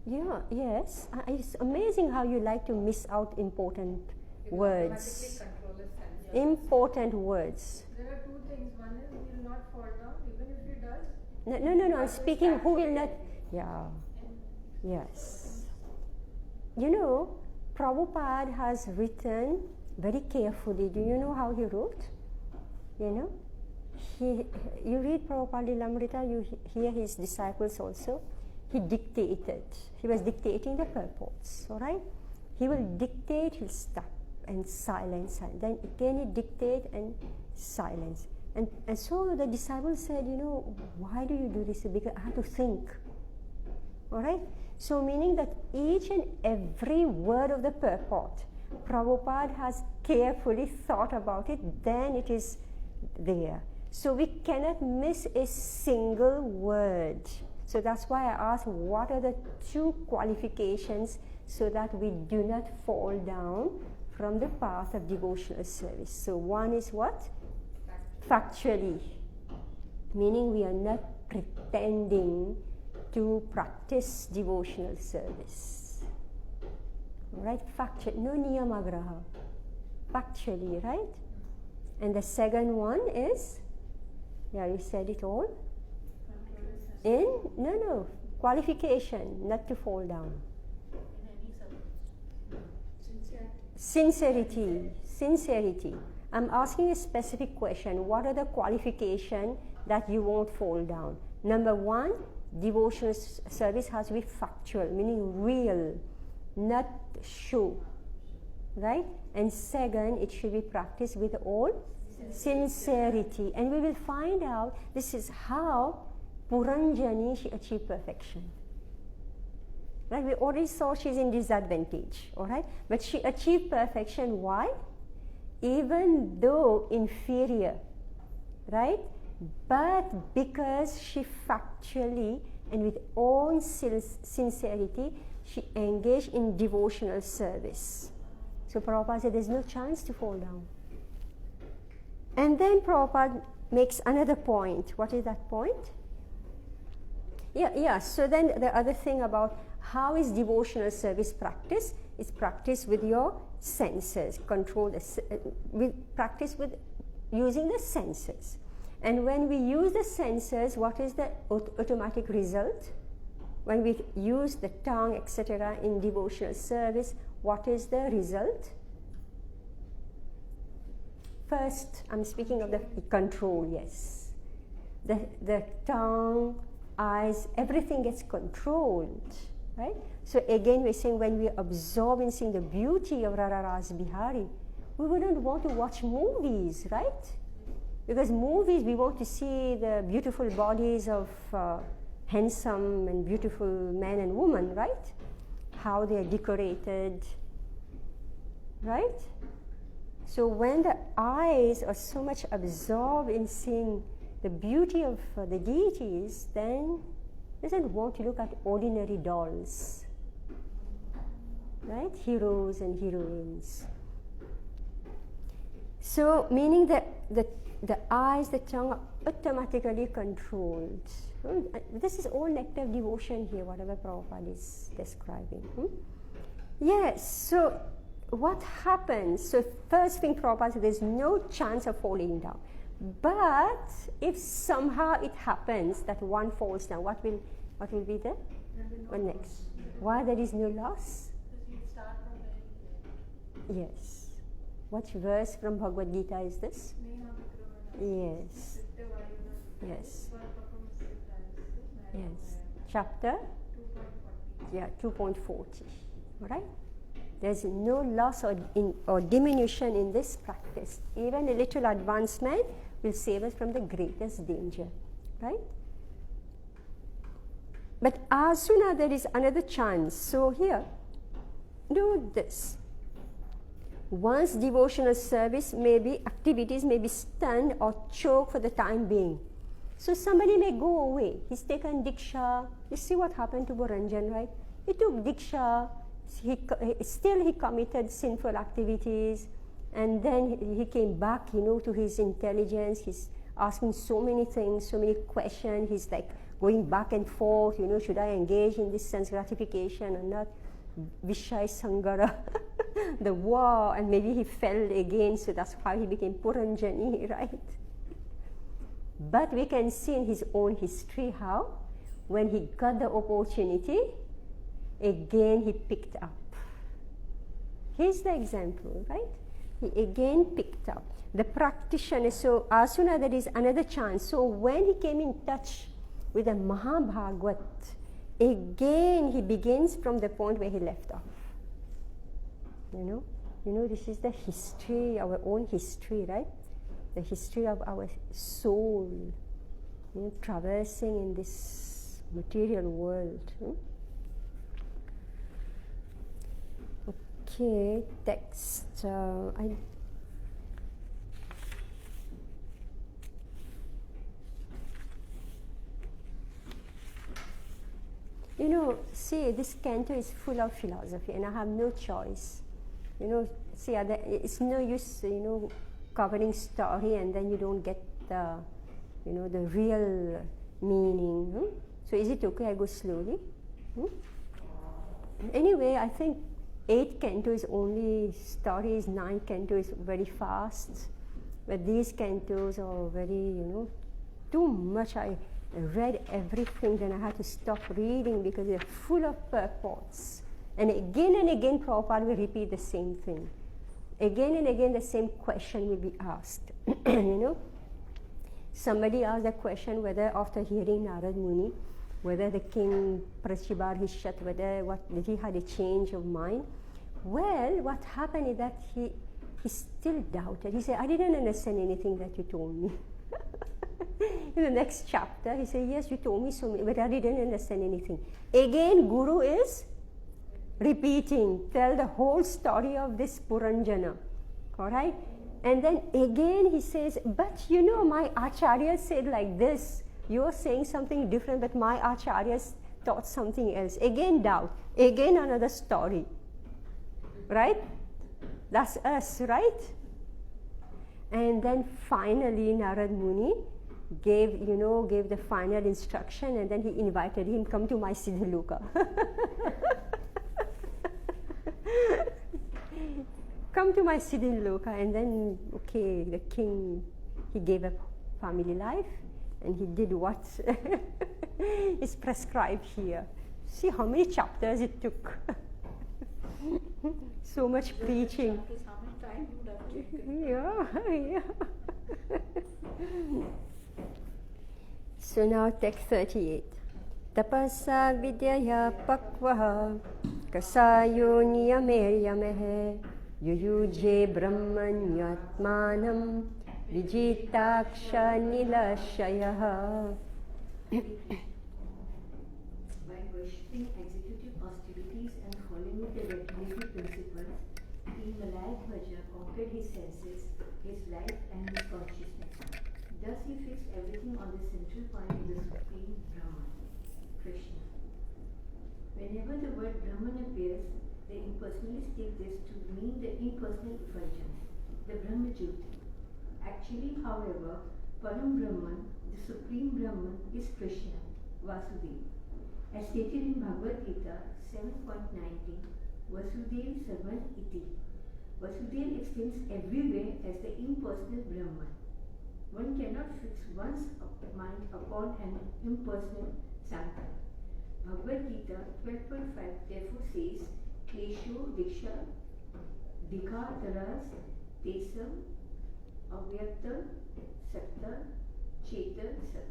Yeah, yes. It's amazing how you like to miss out important words. Control his senses. Important words. There are two things. One is he will not fall down, even if he does. No. I'm speaking who will not. Yeah. Yes. Prabhupada has written very carefully. Do you know how he wrote? You read Prabhupada Lilamrita, you hear his disciples also. He dictated. He was dictating the purports, all right? He will dictate, he'll stop and silence. Then again he dictate and silence. And so the disciples said, why do you do this? Because I have to think. All right? So meaning that each and every word of the purport, Prabhupada has carefully thought about it, then it is there. So we cannot miss a single word. So that's why I asked, what are the two qualifications so that we do not fall down from the path of devotional service? So one is what? Factually. Meaning we are not pretending to practice devotional service. Right? Factually. No niyamagraha. Factually, right? And the second one is, you said it all. Qualification, not to fall down. Sincerity. I'm asking a specific question. What are the qualifications that you won't fall down? Number one, devotional service has to be factual, meaning real, not show. Right? And second, it should be practiced with all sincerity. And we will find out this is how Puranjani, she achieved perfection. Right? We already saw she's in disadvantage, all right? But she achieved perfection. Why? Even though inferior, right? But because she factually and with own sincerity, she engaged in devotional service. So Prabhupada said there's no chance to fall down. And then Prabhupada makes another point. What is that point? So then the other thing about how is devotional service practiced? It's practiced with your senses, practice with using the senses. And when we use the senses, what is the automatic result? When we use the tongue, etc. in devotional service, what is the result? First, I'm speaking of the control, yes. The tongue, eyes, everything gets controlled, right? So again, we're saying when we absorb in seeing the beauty of Radha Ras Bihari, we wouldn't want to watch movies, right? Because movies, we want to see the beautiful bodies of handsome and beautiful men and women, right? How they are decorated. right? So when the eyes are so much absorbed in seeing the beauty of the deities, then doesn't want to look at ordinary dolls, right? Heroes and heroines. So meaning that the eyes, the tongue are automatically controlled. This is all nectar of devotion here, whatever Prabhupada is describing. Yes, so what happens? So first thing Prabhupada said, there's no chance of falling down. But if somehow it happens that one falls down, what will be the what next? Why there is no loss? Because you start from very Yes. Which verse from Bhagavad Gita is this? Yes. Yes. Yes. Chapter? 2.40. Alright? There's no loss or diminution in this practice. Even a little advancement will save us from the greatest danger. Right? But as soon as there is another chance, so here, do this. Once devotional service activities may be stunned or choked for the time being. So somebody may go away. He's taken Diksha. You see what happened to Puranjan, right? He took Diksha. He committed sinful activities. And then he came back, to his intelligence. He's asking so many things, so many questions. He's like going back and forth, should I engage in this sense gratification or not? Vishaya Sangara, the war, and maybe he fell again, so that's how he became Puranjani, right? But we can see in his own history how, when he got the opportunity, again he picked up. Here's the example, right? He again picked up. The practitioner, so as soon as there is another chance, so when he came in touch with the Mahabhagavat, again he begins from the point where he left off. This is the history, our own history, right? The history of our soul, traversing in this material world. Okay, text. See, this canto is full of philosophy, and I have no choice. It's no use, covering story, and then you don't get the, the real meaning. So is it okay I go slowly? Anyway, I think 8th canto is only stories, 9th canto is very fast. But these cantos are very, too much. I read everything, then I had to stop reading because they're full of purports. And again, Prabhupada will repeat the same thing. Again and again, the same question will be asked. Somebody asked the question whether after hearing Narad Muni, whether the king Prachibar Hishat, did he had a change of mind? Well, what happened is that he still doubted. He said, I didn't understand anything that you told me. In the next chapter, he said, yes, you told me so many, but I didn't understand anything. Again, Guru is repeating, tell the whole story of this Puranjana. Alright? And then again he says, but my Acharya said like this. You're saying something different, but my Acharyas taught something else. Again doubt. Again another story. Right? That's us, right? And then finally Narad Muni gave the final instruction, and then he invited him, come to my Siddhaloka. Come to my Siddhaloka. And then, okay, the king, he gave up family life, and he did what is prescribed here. See how many chapters it took. So much preaching. How much time you would have taken? Yeah. So now text 38. Tapasa vidyaya pakvaha kasayo niyame yamehe yuyuje brahmanyatmanam vijitaksha nilashayaha. By worshipping executive austerities and following the regulatory principles, King Malaya connected his senses, his life and his consciousness. Thus he fixed everything on the central point in the Supreme Brahman, Krishna. Whenever the word Brahman appears, the impersonalists take this to mean the impersonal effulgence, the Brahma Jyoti. Actually, however, Param Brahman, the Supreme Brahman, is Krishna, Vasudeva. As stated in Bhagavad Gita 7.19, Vasudev Sarvan Iti. Vasudeva extends everywhere as the impersonal Brahman. One cannot fix one's mind upon an impersonal sankar. Bhagavad Gita 12.5 therefore says, Klesho Diksha Dikha Taras Tesam Avyakta Satta Cheta Sat.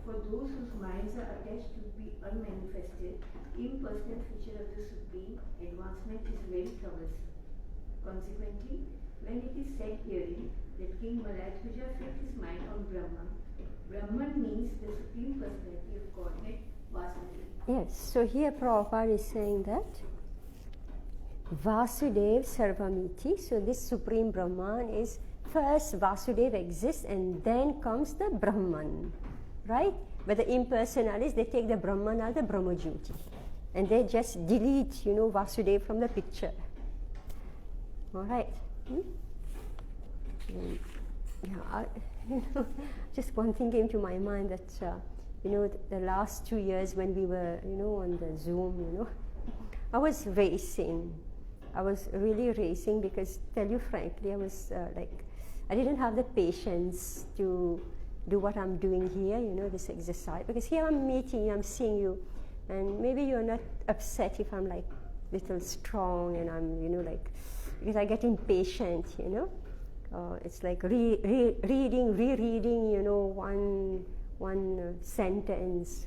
For those whose minds are attached to the unmanifested, impersonal feature of the Supreme, advancement is very troublesome. Consequently, when it is said herein that King Maladhvaja fixed his mind on Brahman, Brahman means the Supreme Personality of Godhead, Vasudeva. Yes, so here Prabhupada is saying that Vasudev Sarvamiti, so this Supreme Brahman is first Vasudeva exists and then comes the Brahman, right? But the impersonalists, they take the Brahman as the Brahma Jyoti and they just delete, Vasudeva from the picture. All right. Just one thing came to my mind that, the last 2 years when we were, on the Zoom, I was racing. I was really racing because, tell you frankly, I was I didn't have the patience to do what I'm doing here, this exercise. Because here I'm meeting you, I'm seeing you, and maybe you're not upset if I'm little strong and I'm, because I get impatient, it's like rereading, one sentence.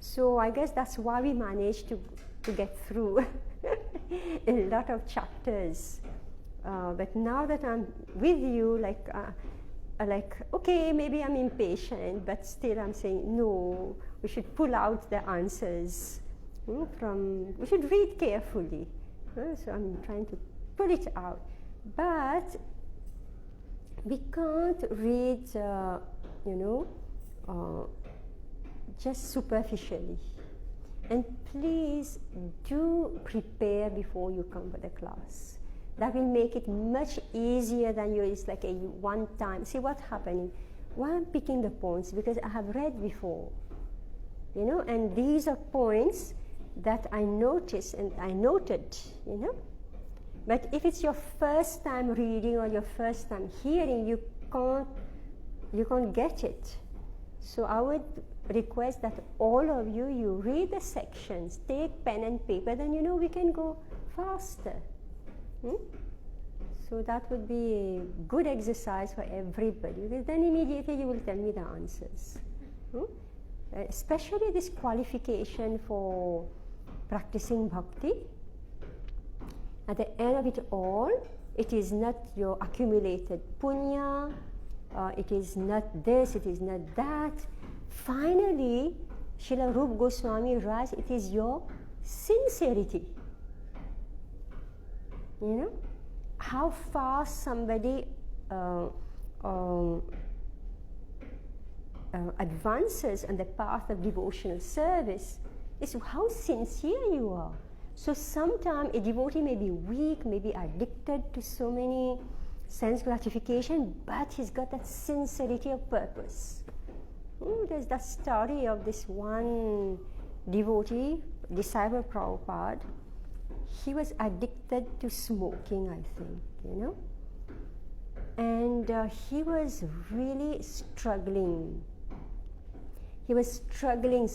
So I guess that's why we managed to get through a lot of chapters. But now that I'm with you, okay, maybe I'm impatient, but still I'm saying, no, we should pull out the answers we should read carefully. So I'm trying to pull it out. But we can't read, just superficially. And please do prepare before you come for the class. That will make it much easier than it's like a one time. See what's happening? Why I'm picking the points? Because I have read before, and these are points that I noticed and I noted, But if it's your first time reading or your first time hearing, you can't get it. So I would request that all of you read the sections, take pen and paper, then we can go faster. So that would be a good exercise for everybody, because then immediately you will tell me the answers. Especially this qualification for practicing bhakti. At the end of it all, it is not your accumulated punya, it is not this, it is not that. Finally, Srila Rupa Goswami writes, it is your sincerity. How fast somebody advances on the path of devotional service is how sincere you are. So sometimes a devotee may be weak, may be addicted to so many sense gratification, but he's got that sincerity of purpose. There's that story of this one devotee, disciple of Prabhupada. He was addicted to smoking, I think, And he was really struggling. He was struggling,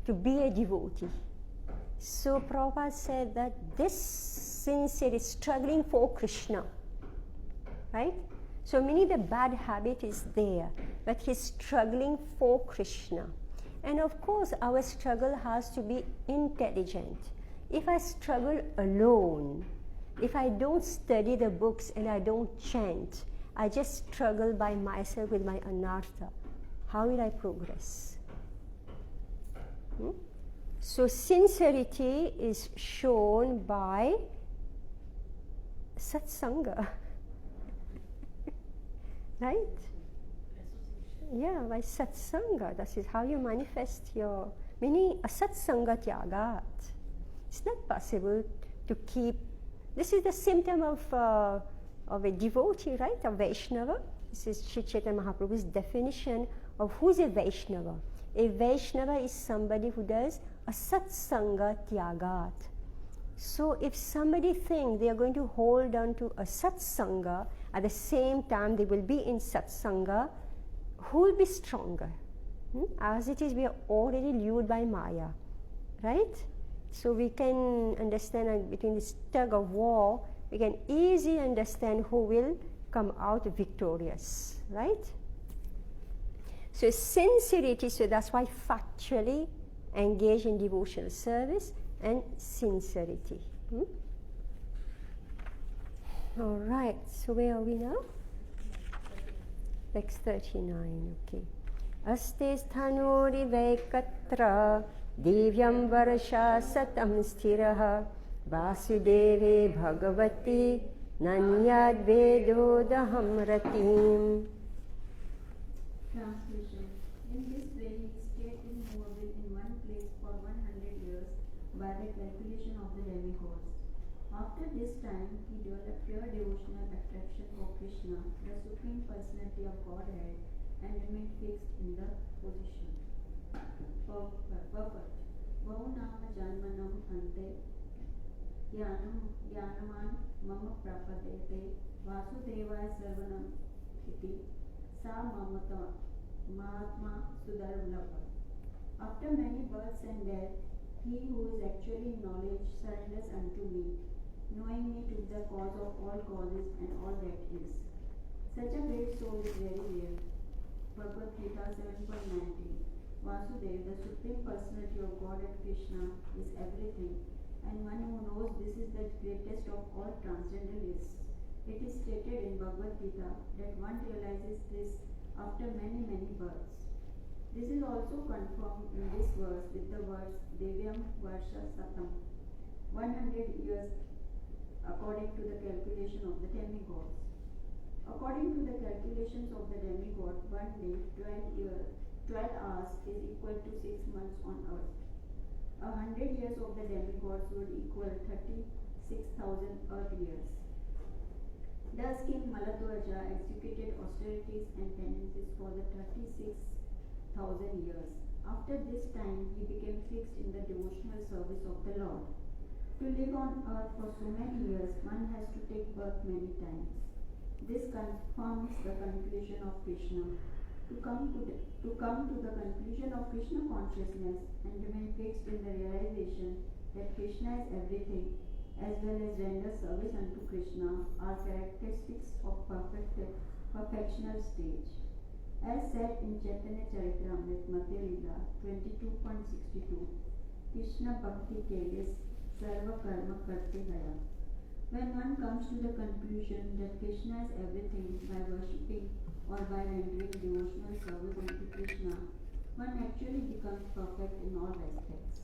to be a devotee. So Prabhupada said that this sincerity is struggling for Krishna, right? So meaning the bad habit is there, but he's struggling for Krishna. And of course, our struggle has to be intelligent. If I struggle alone, if I don't study the books and I don't chant, I just struggle by myself with my anartha, how will I progress? So sincerity is shown by satsanga. Right? Yeah, by satsanga. That is how you manifest your, meaning a satsanga tyagat. It's not possible to keep, this is the symptom of a devotee, right? A Vaishnava. This is Sri Chaitanya Mahaprabhu's definition of who's a Vaishnava. A Vaishnava is somebody who does a satsanga tyagat. So if somebody thinks they are going to hold on to a satsanga, at the same time they will be in satsanga, who will be stronger? As it is, we are already lured by Maya, right? So we can understand between this tug of war, we can easily understand who will come out victorious, right? So sincerity, so that's why factually engage in devotional service and sincerity. All right, so where are we now? Text 39, okay. Aste sthanori vaikatra divyam varsha satam sthiraha vasudeve bhagavati nanyad vedodaham ratim. Translation. In this way, he stayed immovable in one place for 100 years by the calculation of the demigods. After this time, he developed pure devotional attraction for Krishna, the Supreme Personality of Godhead, and remained fixed in the position. Purport. Vaunama janmanam ante Yanaman mama prapadete Vasudevaya sarvanam iti sa mamata mahatma sudarlabha. After many births and deaths, he who is actually in knowledge surrenders unto me, knowing me to be the cause of all causes and all that is. Such a great soul is very rare. Bhagavad Gita 7.19. Vasudeva, the Supreme Personality of God and Krishna, is everything, and one who knows this is the greatest of all transcendentalists. It is stated in Bhagavad Gita that one realizes this after many, many births. This is also confirmed in this verse with the words Devyam Varsha Satam, 100 years according to the calculation of the demigods. According to the calculations of the demigod, one day, 12 hours is equal to 6 months on earth. 100 years of the demigods would equal 36,000 earth years. Thus King Maladwaja executed austerities and penances for the 36,000 years. After this time, he became fixed in the devotional service of the Lord. To live on earth for so many years, one has to take birth many times. This confirms the conclusion of Krishna. To come to the conclusion of Krishna consciousness and remain fixed in the realization that Krishna is everything, as well as render service unto Krishna, are characteristics of perfectional stage. As said in Chaitanya Charitamrita Madhya Lila 22.62, Krishna Bhakti Kelis Sarva Karma Karte Gaya. When one comes to the conclusion that Krishna is everything by worshipping or by rendering devotional service unto Krishna, one actually becomes perfect in all aspects.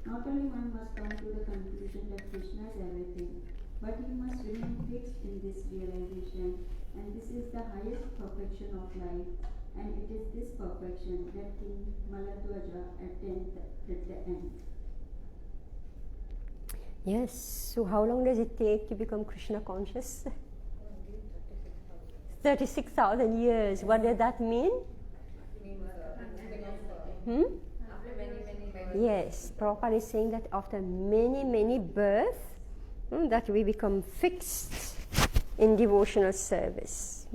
Not only one must come to the conclusion that Krishna is everything, but he must remain fixed in this realization, and this is the highest perfection of life, and it is this perfection that King Maladwaja attained at the end. Yes, so how long does it take to become Krishna conscious? 36,000 years. What does that mean? Yes, Prabhupada is saying that after many, many births, that we become fixed in devotional service.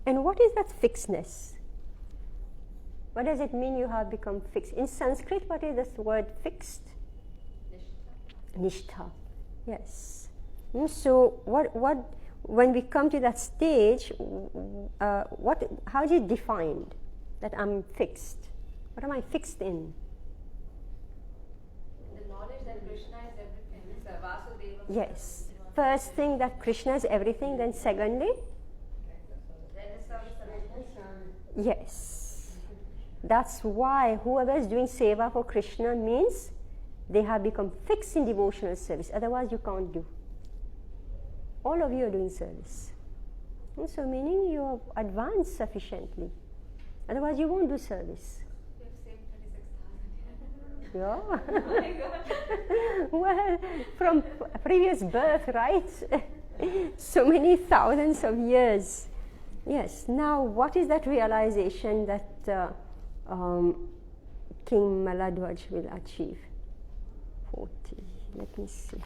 And what is that fixedness? What does it mean you have become fixed? In Sanskrit, what is this word fixed? Nishtha. Yes. So when we come to that stage, how is it defined that I'm fixed? What am I fixed in? The knowledge that Krishna is everything. Vasudeva. Yes. First thing that Krishna is everything, then secondly? Yes. That's why whoever is doing seva for Krishna means they have become fixed in devotional service. Otherwise you can't do. All of you are doing service. And so meaning you are advanced sufficiently. Otherwise you won't do service. We have saved 36,000. Yeah. Oh my God. Well, from previous birth, right? So many thousands of years. Yes. Now, what is that realization that King Maladwaj will achieve? 40. Let me see.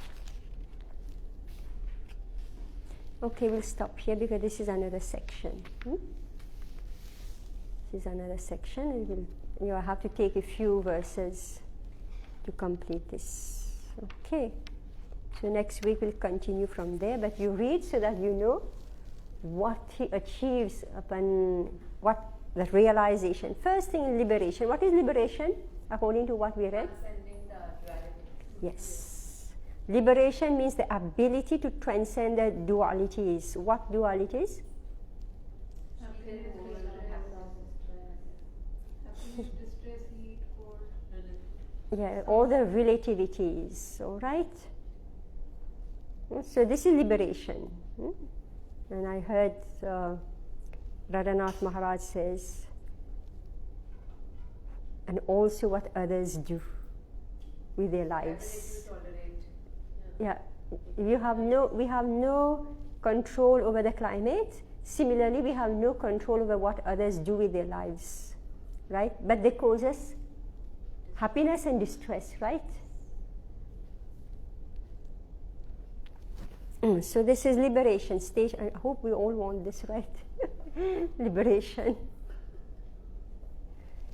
Okay, we'll stop here because this is another section. This is another section, and you have to take a few verses to complete this. Okay. So next week we'll continue from there, but you read so that you know what he achieves upon what the realization. First thing, liberation. What is liberation according to what we read? Transcending the duality. Yes. Liberation means the ability to transcend the dualities. What dualities? Happiness, distress, heat, cold. Yeah, all the relativities, all right? So this is liberation. And I heard Radhanath Maharaj says, and also what others do with their lives. Yeah, we have no control over the climate. Similarly, we have no control over what others do with their lives, right? But they cause us happiness and distress, right? So this is liberation stage. I hope we all want this, right? Liberation.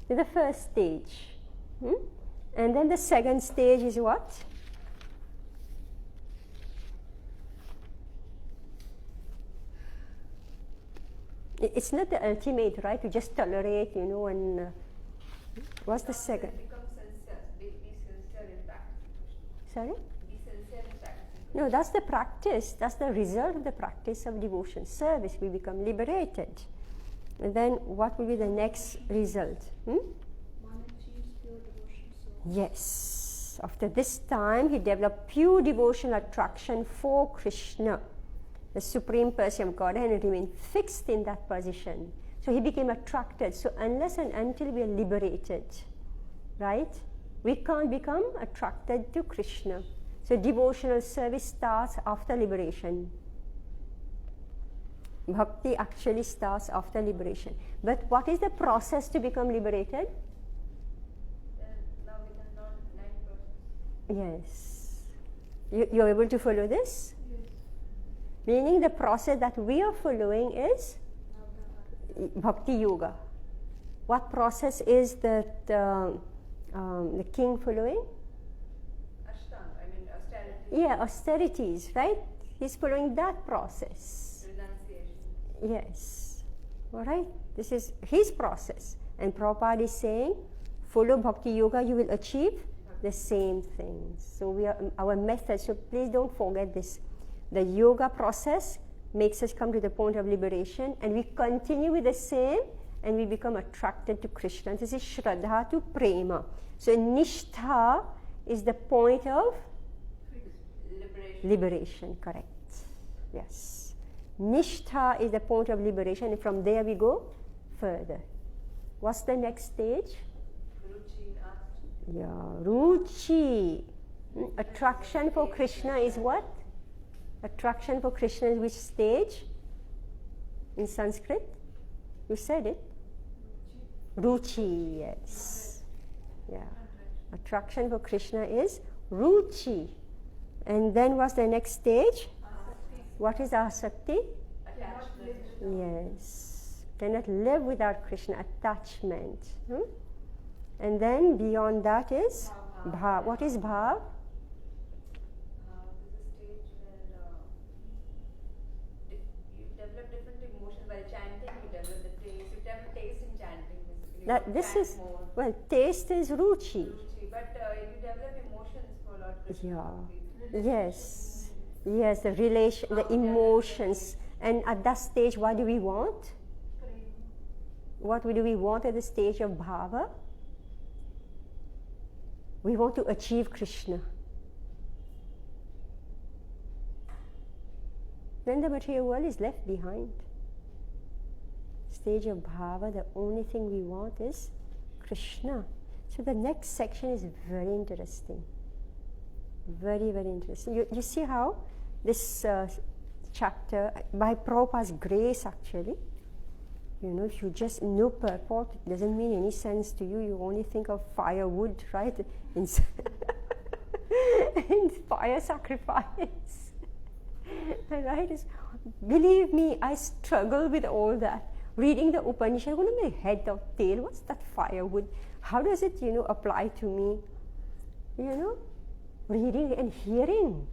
The first stage. And then the second stage is what? It's not the ultimate, right? To just tolerate, and what's the second? Become sincere. Be sincere in practice. Sorry? Be sincere in practice. No, that's the practice. That's the result of the practice of devotion. Service, we become liberated. And then what will be the next result? One achieves pure devotion. Yes. After this time, he developed pure devotional attraction for Krishna, the Supreme Person of Godhead, and remained fixed in that position. So he became attracted. So unless and until we are liberated, right, we can't become attracted to Krishna. So devotional service starts after liberation. Bhakti actually starts after liberation. But what is the process to become liberated? Now we can learn 9 process. Yes. You're able to follow this? Yes. Meaning the process that we are following is Bhakti Yoga. What process is that the king following? Ashtanga, austerity. Yeah, austerities, right? He's following that process. Renunciation. Yes. All right. This is his process. And Prabhupada is saying, follow Bhakti Yoga, you will achieve the same things. So we are our method. So please don't forget this. The yoga process makes us come to the point of liberation, and we continue with the same, and we become attracted to Krishna. This is Shraddha to Prema. So Nishtha is the point of liberation, correct. Yes. Nishtha is the point of liberation, and from there we go further. What's the next stage? Ruchi. Yeah, Ruchi. Attraction for Krishna is what? Attraction for Krishna is which stage? In Sanskrit? You said it? Ruchi, yes. Yeah. Attraction for Krishna is Ruchi. And then what's the next stage? What is Asakti? Yes. Cannot live without Krishna, attachment. And then beyond that is Bhav. What is Bhav? This is a stage where you develop different emotions while chanting. You develop the taste. You develop taste in chanting, basically. That You this chant is more. well, taste is Ruchi. Ruchi, but you develop emotions for Lord Krishna. Yeah. Yes. Yes, the relation, the emotions. And at that stage, what do we want? What do we want at the stage of Bhava? We want to achieve Krishna. Then the material world is left behind. Stage of bhava, the only thing we want is Krishna. So the next section is very interesting. Very, very interesting. You see how this chapter, by Prabhupada's grace actually, you know, if you just know purport, it doesn't mean any sense to you. You only think of firewood, right? In fire sacrifice. Right? Believe me, I struggle with all that. Reading the Upanishad, I'm going to make head or tail. What's that firewood? How does it, you know, apply to me? You know, reading and hearing,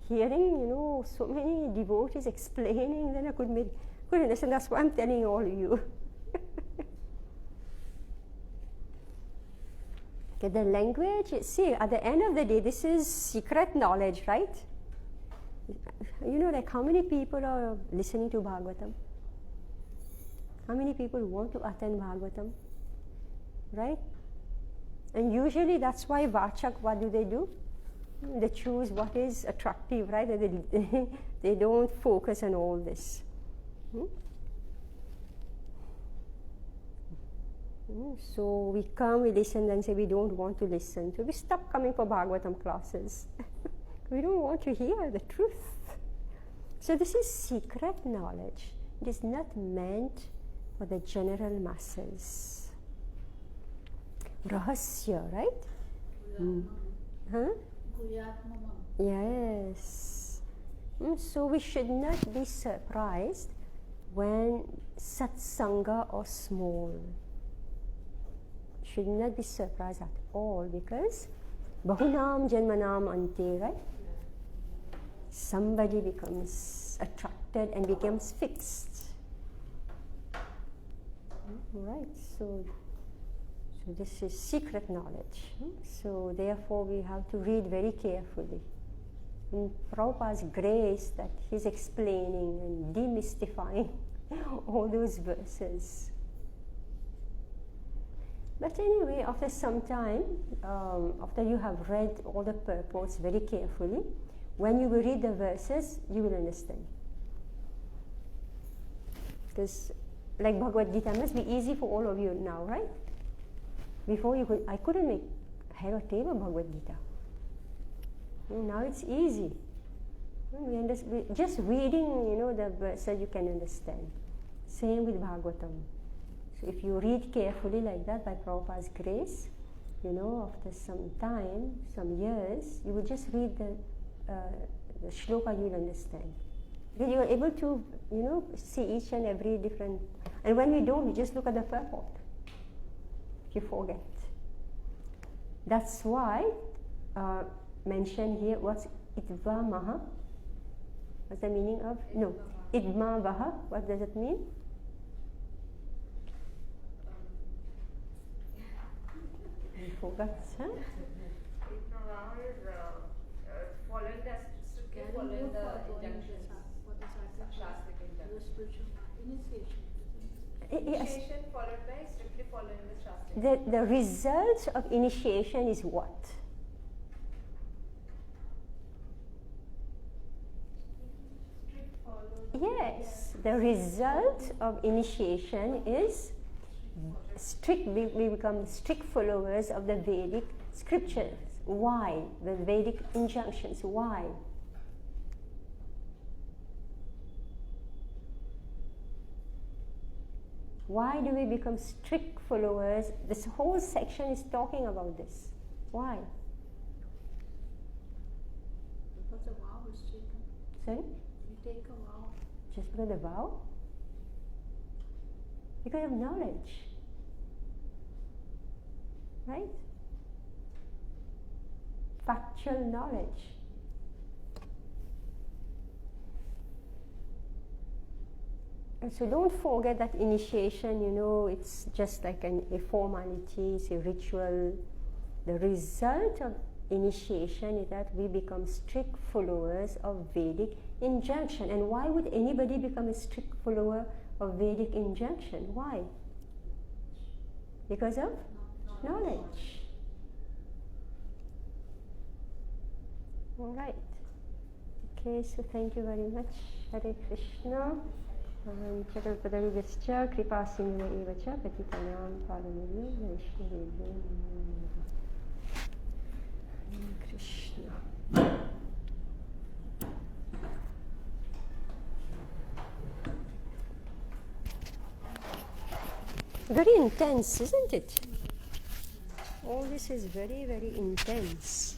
you know, so many devotees explaining, then I could understand. That's why I'm telling all of you. Okay, the language, see, at the end of the day, this is secret knowledge, right? You know, like how many people are listening to Bhagavatam? How many people want to attend Bhagavatam? Right? And usually that's why Vachak, what do? They choose what is attractive, right? They don't focus on all this. So we come, we listen, then say we don't want to listen. So we stop coming for Bhagavatam classes. We don't want to hear the truth. So this is secret knowledge. It is not meant for the general masses. Rahasya, right? Huh? Yes. So we should not be surprised when satsanga are small. Should not be surprised at all, because bahunam janmanam ante, right? Somebody becomes attracted and becomes fixed. Right, so this is secret knowledge. So therefore we have to read very carefully. In Prabhupada's grace that he's explaining and demystifying all those verses. But anyway, after some time, after you have read all the purports very carefully, when you will read the verses, you will understand. Because like Bhagavad Gita must be easy for all of you now, right? Before I couldn't make head or tail of Bhagavad Gita. Now it's easy. Just reading, you know, the verses you can understand. Same with Bhagavatam. So if you read carefully like that by Prabhupada's grace, you know, after some time, some years, you will just read the shloka, you will understand. Because you are able to, you know, see each and every different. And when we don't, we just look at the purport. You forget. That's why mentioned here, what's idva maha? What's the meaning of? No. Idma vaha, what does it mean? I forgot, huh? Idma vaha is following the injunctions. Shastric injunctions. Initiation followed by strictly following the Shastric. The result of initiation is what? Yes, the result of initiation is strict. We become strict followers of the Vedic scriptures. Why? The Vedic injunctions. Why? Why do we become strict followers? This whole section is talking about this. Why? Because the vow is taken. Sorry? You take a vow. Just because of the vow? Because of knowledge. Right? Factual knowledge. And so don't forget that initiation, you know, it's just like a formality, it's a ritual. The result of initiation is that we become strict followers of Vedic injunction. And why would anybody become a strict follower of Vedic injunction? Why? Because of knowledge. All right. Okay, so thank you very much. Hare Krishna. Chaturpadarugascha kripasindhu evacha patitanam pavanebhyo vaishnavebhyo namo namaha. Hare Krishna. Very intense, isn't it? All this is very, very intense.